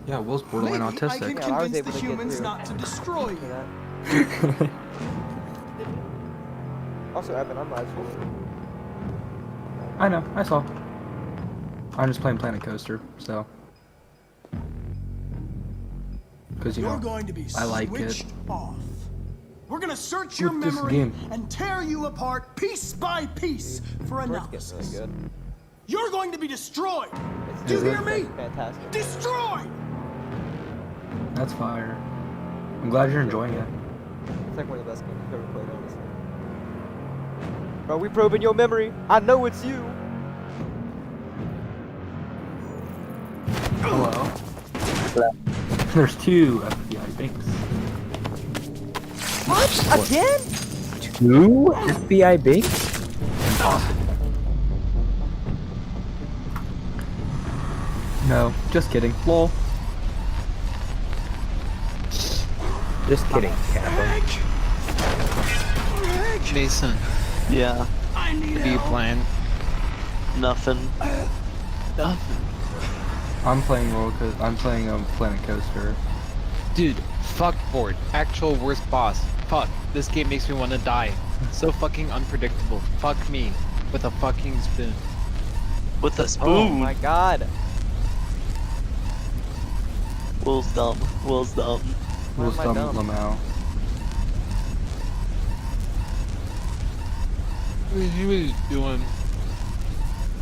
Yeah, Will's borderline maybe I autistic. can Yeah, I was convince able the to get humans through. not to destroy For you. that. Also, Evan, I'm live streaming. I know, I saw. I'm just playing Planet Coaster, so. Because, you You're know, going to be I like it. switched off. We're gonna search your With this memory game. and tear you apart piece by piece for analysis. Really good. You're going to be destroyed. Do you hear me? Fantastic. Destroyed. That's fire. I'm glad you're enjoying it. It's like one of the best games I've ever played, honestly. Bro, we probing your memory. I know it's you. Hello. There's 2 FBI banks. What? Again? 2 FBI banks? Impossible. No, just kidding. Lol. Just kidding, Kappa. Mason. Yeah. What do you plan? Nothing. Nothing. I'm playing Planet Coaster. Dude, fuck Ford. Actual worst boss. Fuck. This game makes me want to die. So fucking unpredictable. Fuck me. With a fucking spoon. With a spoon? Oh my god. Will's dumb. Will's dumb. Will's am I dumb, dumb? Lamau. What are you doing?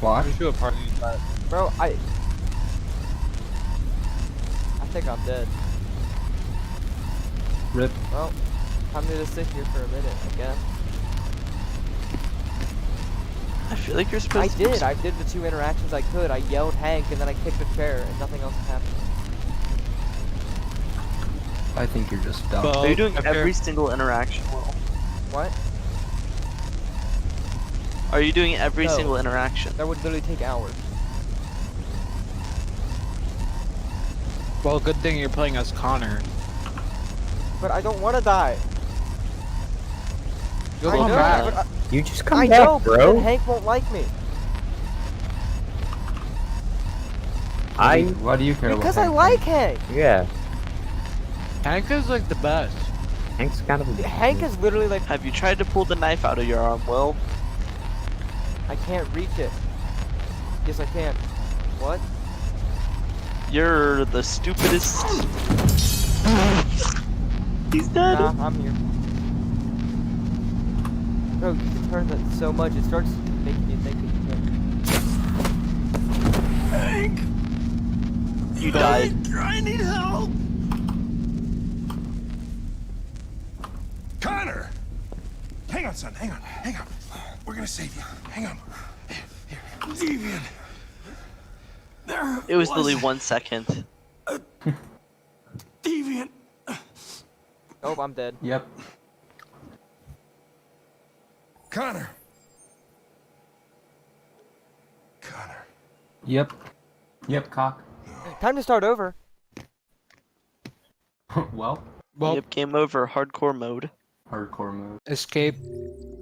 What? Let's do a party chat. Bro, I think I'm dead. Rip. Well, I'm gonna sit here for a minute, I guess. I feel like you're supposed to. I did the 2 interactions I could. I yelled Hank and then I kicked a chair and nothing else happened. I think you're just dumb. Are you doing every single interaction, Will? What? Are you doing every No. single interaction? That would literally take hours. Well, good thing you're playing as Connor. But I don't want to die. You'll I come know, back. but You just come I back, know, but then bro. Hank won't like me. Why do you care Because about I like Hank. Yeah. Hank is like the best. Hank's kind of. Hank is literally like, Have you tried to pull the knife out of your arm, Will? I can't reach it. Yes, I can. What? You're the stupidest. He's dead. Nah, I'm here. Bro, you can turn that so much, it starts making you think that you can't. Hank. You died. I need help. Connor! Hang on, son. Hang on. Hang on. We're gonna save you. Hang on. Here. Deviant. There It was literally 1 second. Deviant. Oh, I'm dead. Yep. Connor! Yep. Yep, cock. Time to start over. Well. Yep, game over. Hardcore mode. Hardcore mode. Escape.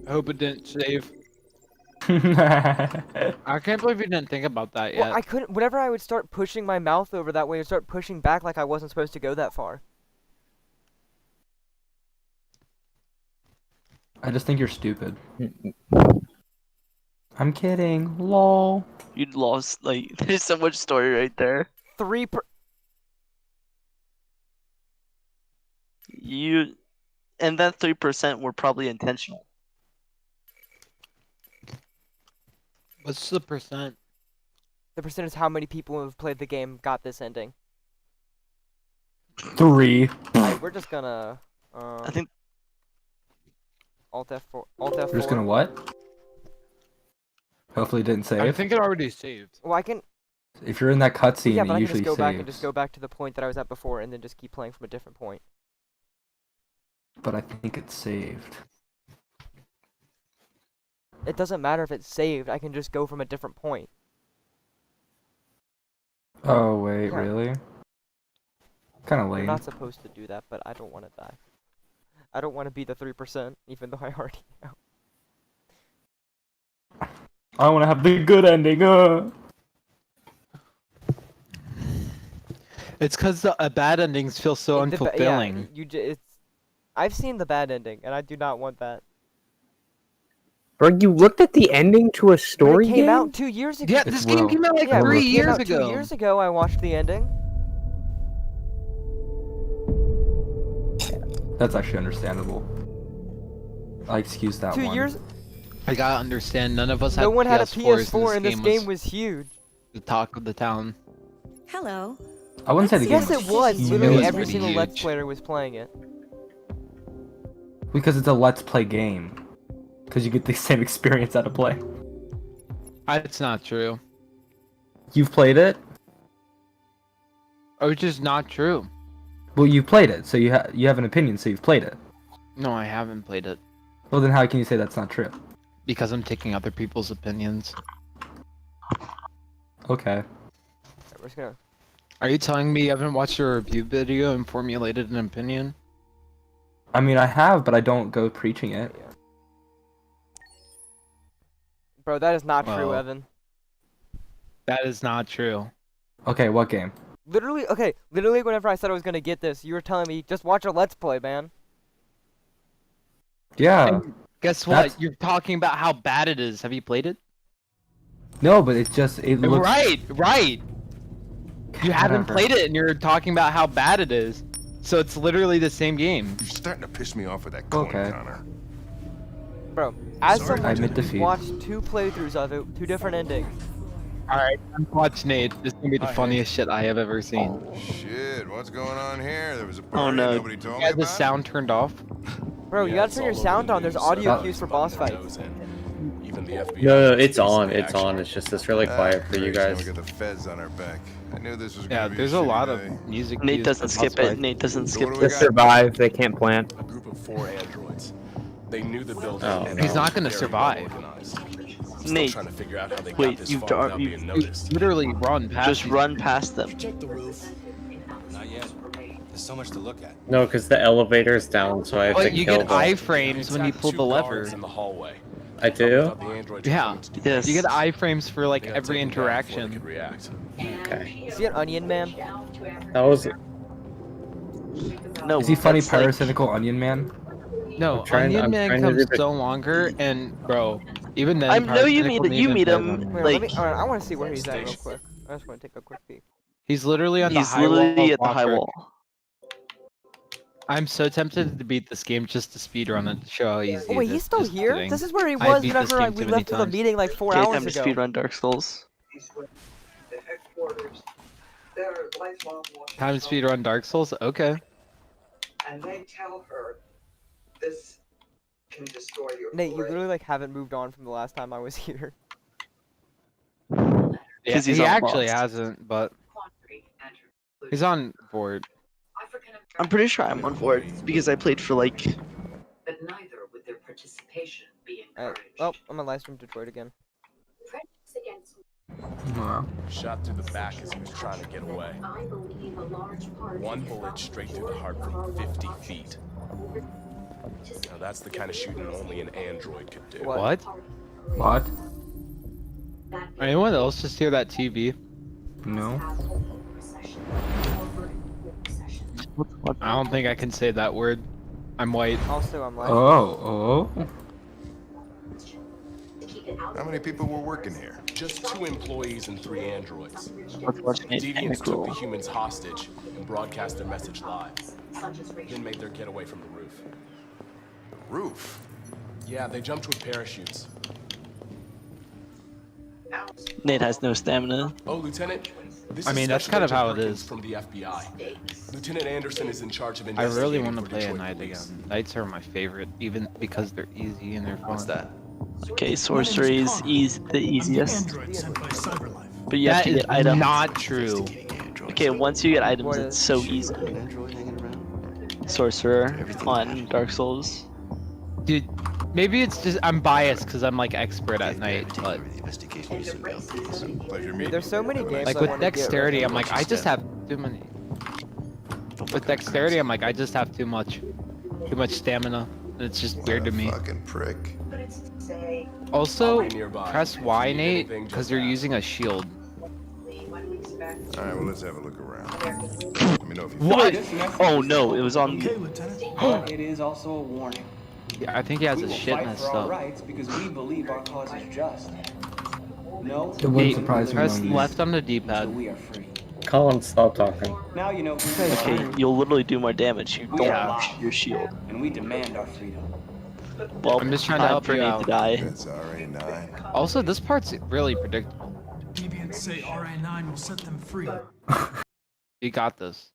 Hope it didn't save. I can't believe you didn't think about that yet. Well, I couldn't. Whenever I would start pushing my mouth over that way, it would start pushing back like I wasn't supposed to go that far. I just think you're stupid. I'm kidding. Lol. You lost, like, there's so much story right there. And that 3% were probably intentional. What's the percent? The percent is how many people who have played the game got this ending. 3. Alright, we're just gonna. I think. Alt F4. Alt F4. You're just gonna what? Hopefully it didn't save. I think it already saved. Well, I can. If you're in that cutscene, Yeah, but it I can usually just go back and saves. just go back to the point that I was at before, and then just keep playing from a different point. But I think it's saved. It doesn't matter if it's saved. I can just go from a different point. Oh wait, Yeah. really? Kind of You're lame. not supposed to do that, but I don't want to die. I don't want to be the 3%, even though I already am. I want to have the good ending. It's because the bad endings feel so unfulfilling. It's. I've seen the bad ending, and I do not want that. Bro, you looked at the ending to a story It came game? out 2 years ago. Yeah, this game came out like Yeah, 3 it came years out ago. 2 years ago, I watched the ending. That's actually understandable. I excuse that 2 one. years. I gotta understand, none of us had No one had a PS4s, PS4, and this game was huge. the talk of the town. Hello. I wouldn't say the game Yes, it was. huge. Literally was every pretty single Let's huge. Player was playing it. Because it's a Let's Play game. Because you get the same experience out of play. It's not true. You've played it? Oh, it's just not true. Well, you played it, so you have an opinion, so you've played it. No, I haven't played it. Well, then how can you say that's not true? Because I'm taking other people's opinions. Okay. We're just gonna. Are you telling me you haven't watched a review video and formulated an opinion? I mean, I have, but I don't go preaching it. Bro, that is not true, Well. Evan. That is not true. Okay, what game? Literally, okay, literally whenever I said I was gonna get this, you were telling me, just watch a Let's Play, man. Yeah. And guess what? That's- You're talking about how bad it is. Have you played it? No, but it looks... Right. You haven't Whatever. played it and you're talking about how bad it is. So it's literally the same game. You're starting to piss me off with that coin, Okay. Connor. Bro, as Sorry, someone I admit who's defeat. watched 2 playthroughs of it, 2 different endings. Alright, watch Nate. This is gonna be the funniest shit I have ever seen. Shit, what's going on here? There was a Oh, party no. nobody told You me had the about? sound turned off. Bro, you gotta turn your sound on. There's audio cues for boss fights. Even the FBI. No, it's facing on. the It's action. on. It's just it's really quiet for you Great, now guys. We got the feds on our back. I knew this was Yeah, gonna be there's a a shitty lot day. of music. Nate cues doesn't for skip boss it. fights. Nate doesn't So skip what do it. we To got? survive, they can't plant. A group of 4 androids. They knew the building. Oh, and no. He's not gonna very survive. well organized. Still Nate, trying to figure out how they wait, got this you've far done- without you- being noticed. Literally run past. just these- run past them. Check the roof. Not yet. There's so much to look at. No, because the elevator's down, so I have to But you kill get them. iframes when you pull Two the guards lever. in the hallway. I do? Without the androids Yeah. coming to do Yes. You get iframes for like They got every taken down before they interaction. could react. Okay. Is he an Onion Man? That was... No, Is he funny, that's like- parasitical onion man? No, I'm Onion Man trying to comes do the- so longer, and bro, even then. I know you Parasitical meet you didn't meet even him play them. Wait, let me, like alright, I wanna see where he's at real quick. I just wanna take a quick peek. He's literally on the he's high wall. literally of at the high Lothric. wall. I'm so tempted to beat this game just to speedrun it to show how easy Oh it wait, is. he's still Just here? kidding. This is where he I was beat this whenever game we too left many for the times. meeting like 4 Okay, hours time to ago. speedrun Dark Souls. Time to speedrun Dark Souls? Okay. And they tell her this can destroy your Nate, you brain. literally like haven't moved on from the last time I was here. Yeah, 'Cause he's he on actually Lost. hasn't, but he's on board. I'm pretty sure I'm on board because I played for like. But neither would their participation be Alright, encouraged. oh, I'm on live stream Detroit again. Shot through the back as he was trying to get away. One bullet straight through the heart from 50 feet. Now that's the kind of shooting only an android could do. What? What? Anyone else just hear that TV? No. I don't think I can say that word. I'm white. Also, I'm live. Oh, oh. How many people were working here? Just 2 employees and 3 androids. Let's watch Nate Deviants panic took roll. the humans hostage and broadcast their message live. Then made their getaway from the roof. Roof? Yeah, they jumped with parachutes. Nate has no stamina. Oh, Lieutenant. This I is mean, that's Special kind of Agent how it Perkins is. from the FBI. Lieutenant Anderson is in charge of I investigating really want to for play a Detroit night police. again. Nights are my favorite, even because they're easy and they're fun. What's that? Okay, sorcery is the easiest. But you have That to is get items. not true. Okay, once you get items, it's so easy. Sorcerer on Dark Souls. Dude, maybe it's just I'm biased because I'm like expert at night, but Pleasure meeting There's so many games like I with wanna get dexterity, right I'm like I just have too many. With dexterity, I'm like I just have too much stamina. And it's just weird to me. Fucking prick. Also, I'll be nearby. press Y, If you need Nate, anything, because just you're ask. using a shield. Alright, well, let's have a look around. Let me know if you What? Oh no, it was on. But it is also a warning. Yeah, I think he has We a will shit fight messed for our up. rights because we believe our cause is just. No, It wouldn't surprise me Press one bit. left on the so D-pad. we are free. Colin, stop talking. Now you know Okay, you'll literally do more damage. You don't Yeah. have your shield. and we demand our freedom. Well, I'm just trying to time help for you Nate out. to die. That's RA9. Also, this part's really predictable. Deviants say RA9 will set them free. You got this.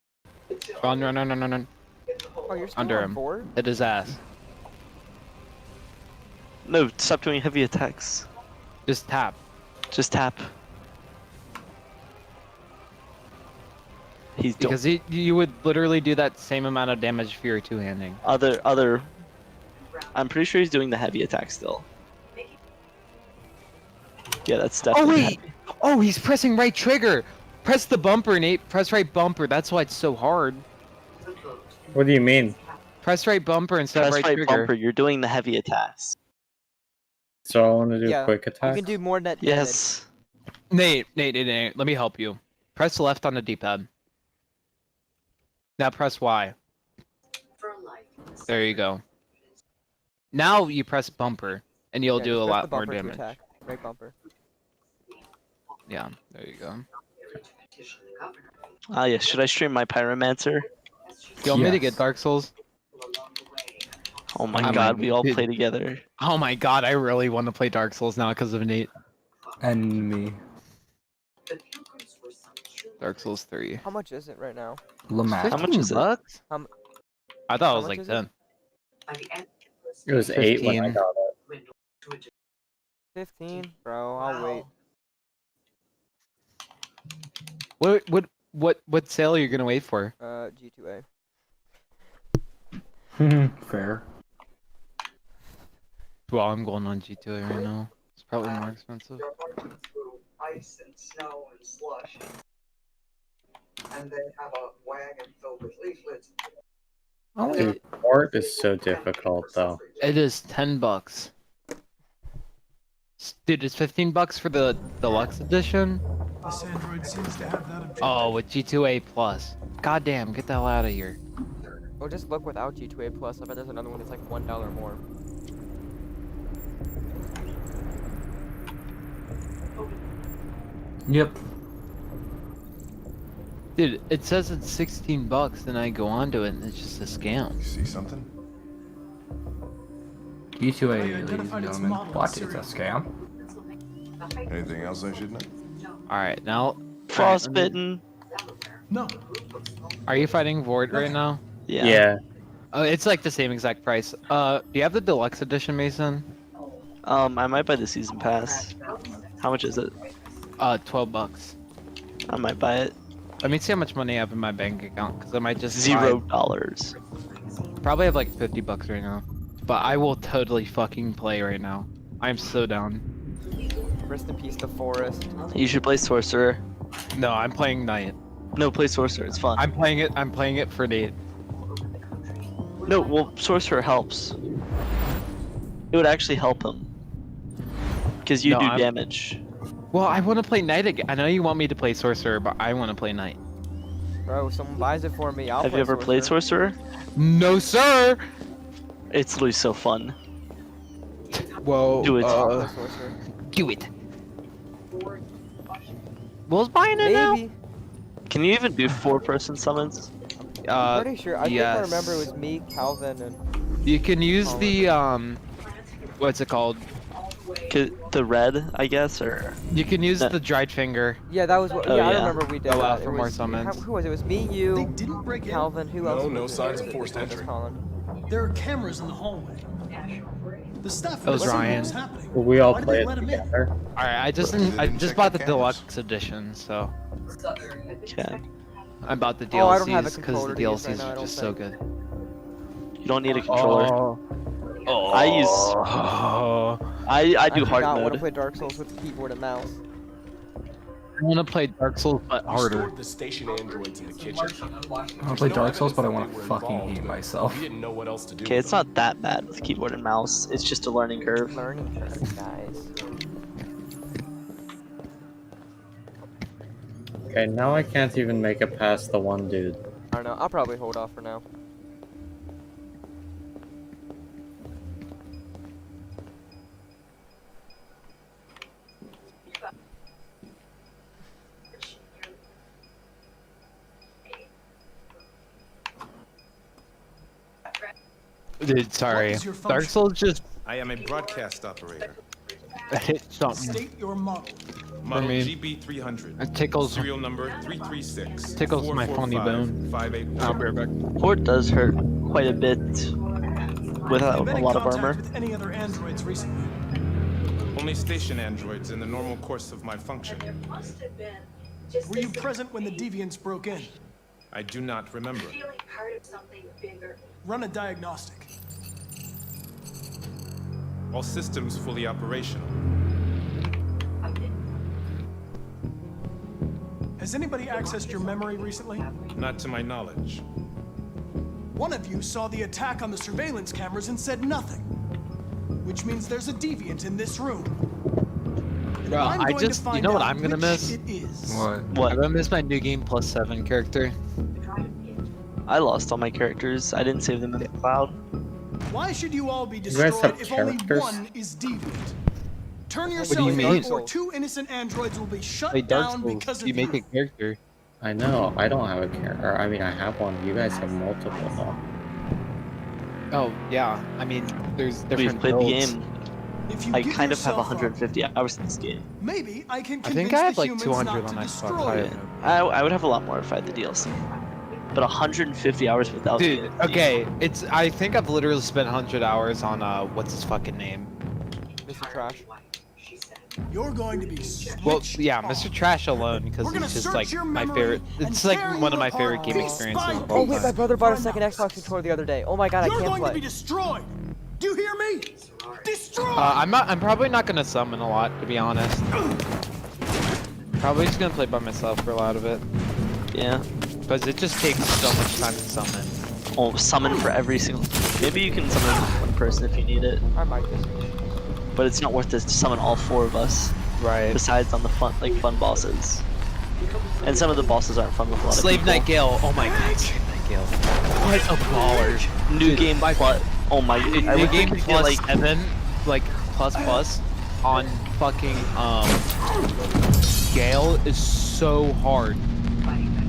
Run. Oh, you're still Under on him. board? Hit his ass. No, stop doing heavy attacks. Just tap. Just tap. He's Because you would literally do that same amount of damage if you were two-handing. other. I'm pretty sure he's doing the heavy attack still. Yeah, that's Oh definitely. wait! Oh, he's pressing right trigger! Press the bumper, Nate. Press right bumper. That's why it's so hard. What do you mean? Press right bumper instead of Press right right trigger. bumper. You're doing the heavy attacks. So I want to do Yeah, quick You attack. can do more net Yes. Nate, let me help you. Press left on the D-pad. Now press Y. There you go. Now you press bumper, and you'll Yeah, do just a press lot the more bumper to damage. attack. Right bumper. Yeah, there you go. Ah, yes. Should I stream my Pyromancer? You want me to get Dark Souls? Oh my I'm god, like, we all dude. play together. Oh my god, I really want to play Dark Souls now because of Nate. And me. Dark Souls 3. How much is it right now? Lamar. How much is it? Bucks? How I thought it how was much like is 10. It was 8 when I 15. got it. 15? Bro, I'll wait. What sale are you gonna wait for? G2A. Fair. Well, I'm going on G2A right now. It's probably more expensive. Through ice and snow and slush. And they have a wagon filled with leaflets. Dude, Port is so difficult though. It is $10. Dude, it's $15 for the deluxe edition. This android seems to have that objective. Oh, with G2A plus. Goddamn, get the hell out of here. Or just look without G2A Plus. I bet there's another one that's like $1 more. Yep. Dude, it says it's $16 and I go onto it and it's just a scam. You see something? E2A, I ladies and identified its gentlemen. model What? in It's a serial. scam? Anything else I should know? Alright, now... Frostbitten. No. Are you fighting Vord right now? Yeah. Oh, it's like the same exact price. Do you have the deluxe edition, Mason? I might buy the season pass. How much is it? $12. I might buy it. Let me see how much money I have in my bank account, because I might just $0. Probably have like $50 right now. But I will totally fucking play right now. I'm so down. Rest in peace, the forest. You should play Sorcerer. No, I'm playing Knight. No, play Sorcerer. It's fun. I'm playing it for Nate. No, well, Sorcerer helps. It would actually help him. Because you No, do I'm- damage. Well, I want to play Knight again. I know you want me to play Sorcerer, but I want to play Knight. Bro, if someone buys it for me, I'll Have play you ever played Sorcerer? No, sir! It's literally so fun. Whoa. Do it. I'll play Sorcerer. Do it. Will's buying it Maybe. now? Can you even do 4-person summons? I'm pretty sure. I think I yes. remember it was me, Calvin, and... You can use the, what's it called? The red, I guess, or... You can use the dried finger. Yeah, that was what... Oh, yeah, I yeah. remember we did Allow that. for It more was- summons. Who was it? It was me, you, They didn't break in. Calvin, who else? No was signs it? of forced entry. Colin. There are cameras in the hallway. The staff That was would see what Ryan. was happening. We all Why did play they it let him in? together. Alright, I just check bought the the cameras. deluxe edition, so Okay. I bought the Oh, I don't have a DLCs because controller the to use right DLCs now, I are don't just so think. good. You don't need a controller. Oh. I use... Oh. I do do hard not want to mode. play Dark Souls with the keyboard and mouse. I want to play Dark Souls, but We harder. stored the station androids in the kitchen. I want to play Dark Souls, but I want to fucking hate myself. We didn't know what else to do. Okay, with it's them. not that bad with keyboard and mouse. It's just a learning curve. Learning curve, guys. Okay, now I can't even make it past the one dude. I don't know. I'll probably hold off for now. Dude, sorry. What is your Dark function? Souls just I am a broadcast operator. hit something. State your model. Model mean, GB300. It tickles. Serial number 336. Tickles my funny bone. 581. I'll be right back. Port does hurt quite a bit without Have you been a in lot of contact armor. with any other androids recently? Only station androids in the normal course of my function. Were you present when the deviants broke in? I do not remember. Run a diagnostic. All systems fully operational. Has anybody accessed your memory recently? Not to my knowledge. One of you saw the attack on the surveillance cameras and said nothing. Which means there's a deviant in this room. And Bro, I'm I going to just, find you know what out I'm gonna which miss? It is. What? I'm gonna miss my New Game Plus 7 character. I lost all my characters. I didn't save them in the cloud. Why should you all be You guys destroyed have if only characters? one is deviant? Turn do you yourself mean? in, or two innocent androids will be shut Like Dark down Souls, because of you make a character. I know. I don't have a character. I mean, I have one. You guys have multiple though. Oh yeah, I mean, there's We've different played builds. the game. If you I give kind of have yourself up, 150 hours in this game. Maybe I can I convince think I have the like humans 200 not on to Xbox. destroy it. I would have a lot more if I had the DLC. But 150 hours without Dude, the okay, it's. I think I've literally spent 100 hours on what's his fucking name? Mr. Trash. You're going to be switched Well, yeah, off. Mr. Trash alone because We're gonna it's just search like your my memory favorite. and It's like tear one you of my apart favorite game piece experiences. by of Oh all wait, time. my brother bought a second Xbox controller the other day. Oh my god, I You're can't going to play. be destroyed. Do you hear me? Destroyed. I'm probably not gonna summon a lot, to be honest. Probably just gonna play by myself for a lot of it. Yeah. Because it just takes so much time to summon. Oh, summon for every single. Maybe you can summon one person if you need it. I might just. But it's not worth it to summon all 4 of us. Right. Besides on the fun bosses. And some of the bosses aren't fun with a lot of Slave people. Knight Gale. Oh my god, Slave Knight Gale. What a baller. New game plus. Oh my. I New would game think you plus get like 7, like plus on fucking Gale is so hard.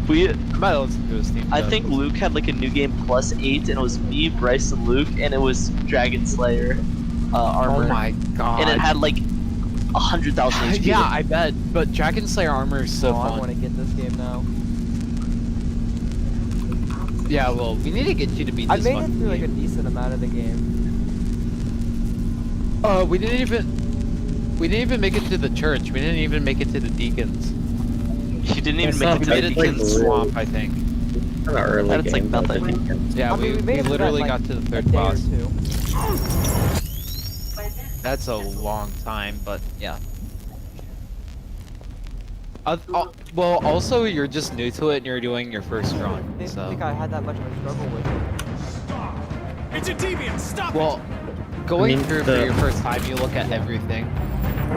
We. I might listen to his team. I think Luke had like a new game plus 8, and it was me, Bryce, and Luke, and it was Dragon Slayer armor. Oh my god. And it had like 100,000 HP. Yeah, I bet. But Dragon Slayer armor is so I fun. want to get this game now. Yeah, well, we need to get you to beat I this made it fucking through like a game. decent amount of the game. We didn't even make it to the church. We didn't even make it to the deacons. You didn't even It's make not it to We the did it like to the Deacons. really- swamp, I think. Kind of early That's like game. but nothing. I think Yeah, I mean, we made we it through literally that, got like, to the a third day or boss. two. That's a long time, but yeah. Well, also you're just new to it and you're doing your first I run, didn't so. think I had that much of a struggle with it. It's a deviant. Stop Well, going I mean, through for your first time, you look at everything.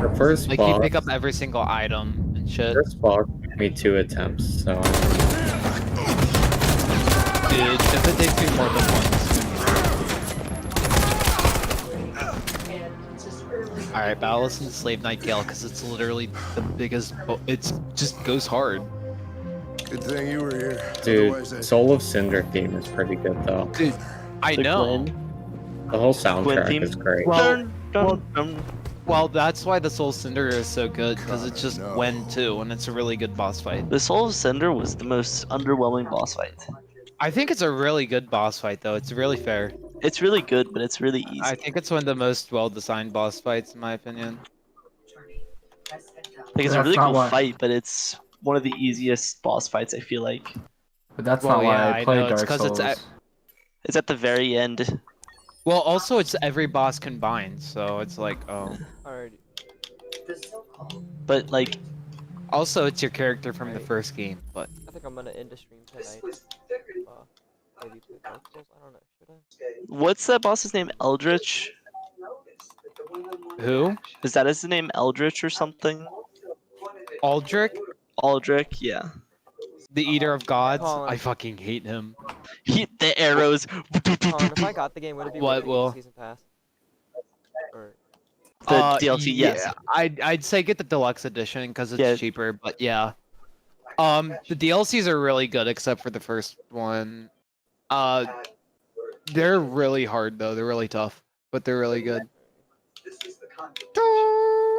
the first Like boss. you pick up every single item and shit. First boss took me 2 attempts, so Dude, if it takes you more than once. Alright, but I'll listen to Slave Knight Gale because it's literally the biggest. It's just goes hard. Good thing you were here. dude, Soul of Cinder theme is pretty good though. Dude, I The know. Gwen. The whole Gwen soundtrack theme? is great. Well, that's why the Soul Cinder is so good because it's just Gwen too, and it's a really good boss fight. The Soul of Cinder was the most underwhelming boss fight. I think it's a really good boss fight though. It's really fair. It's really good, but it's really easy. I think it's one of the most well-designed boss fights in my opinion. Like, it's a That's really not cool why- fight, but it's one of the easiest boss fights, I feel like. But that's Well, not why yeah, I I played know, it's Dark 'cause Souls. it's It's at the very end. Well, also it's every boss combined, so it's like, oh. Alrighty. But, like, Also, it's your character from the first game, but I think I'm gonna end the stream tonight. Maybe play Dark Souls. I don't know. Should I? what's that boss's name? Eldritch? who? Is that his name? Eldritch or something? Aldrich, Aldrich, yeah. the Eater of Gods. Colin. I fucking hate him. The arrows. Colin, if I got the game, would it be What worth will? the season pass? Or The DLC, yes. Yeah, I'd say get the deluxe edition because it's Yeah. cheaper, but yeah. The DLCs are really good except for the first one. They're really hard though. They're really tough, but they're really good.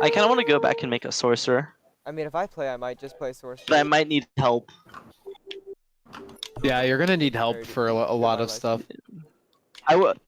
I kind of want to go back and make a sorcerer, I mean, if I play, I might just play sorcerer. but I might need help. Yeah, you're gonna need help for a lot of stuff. I would.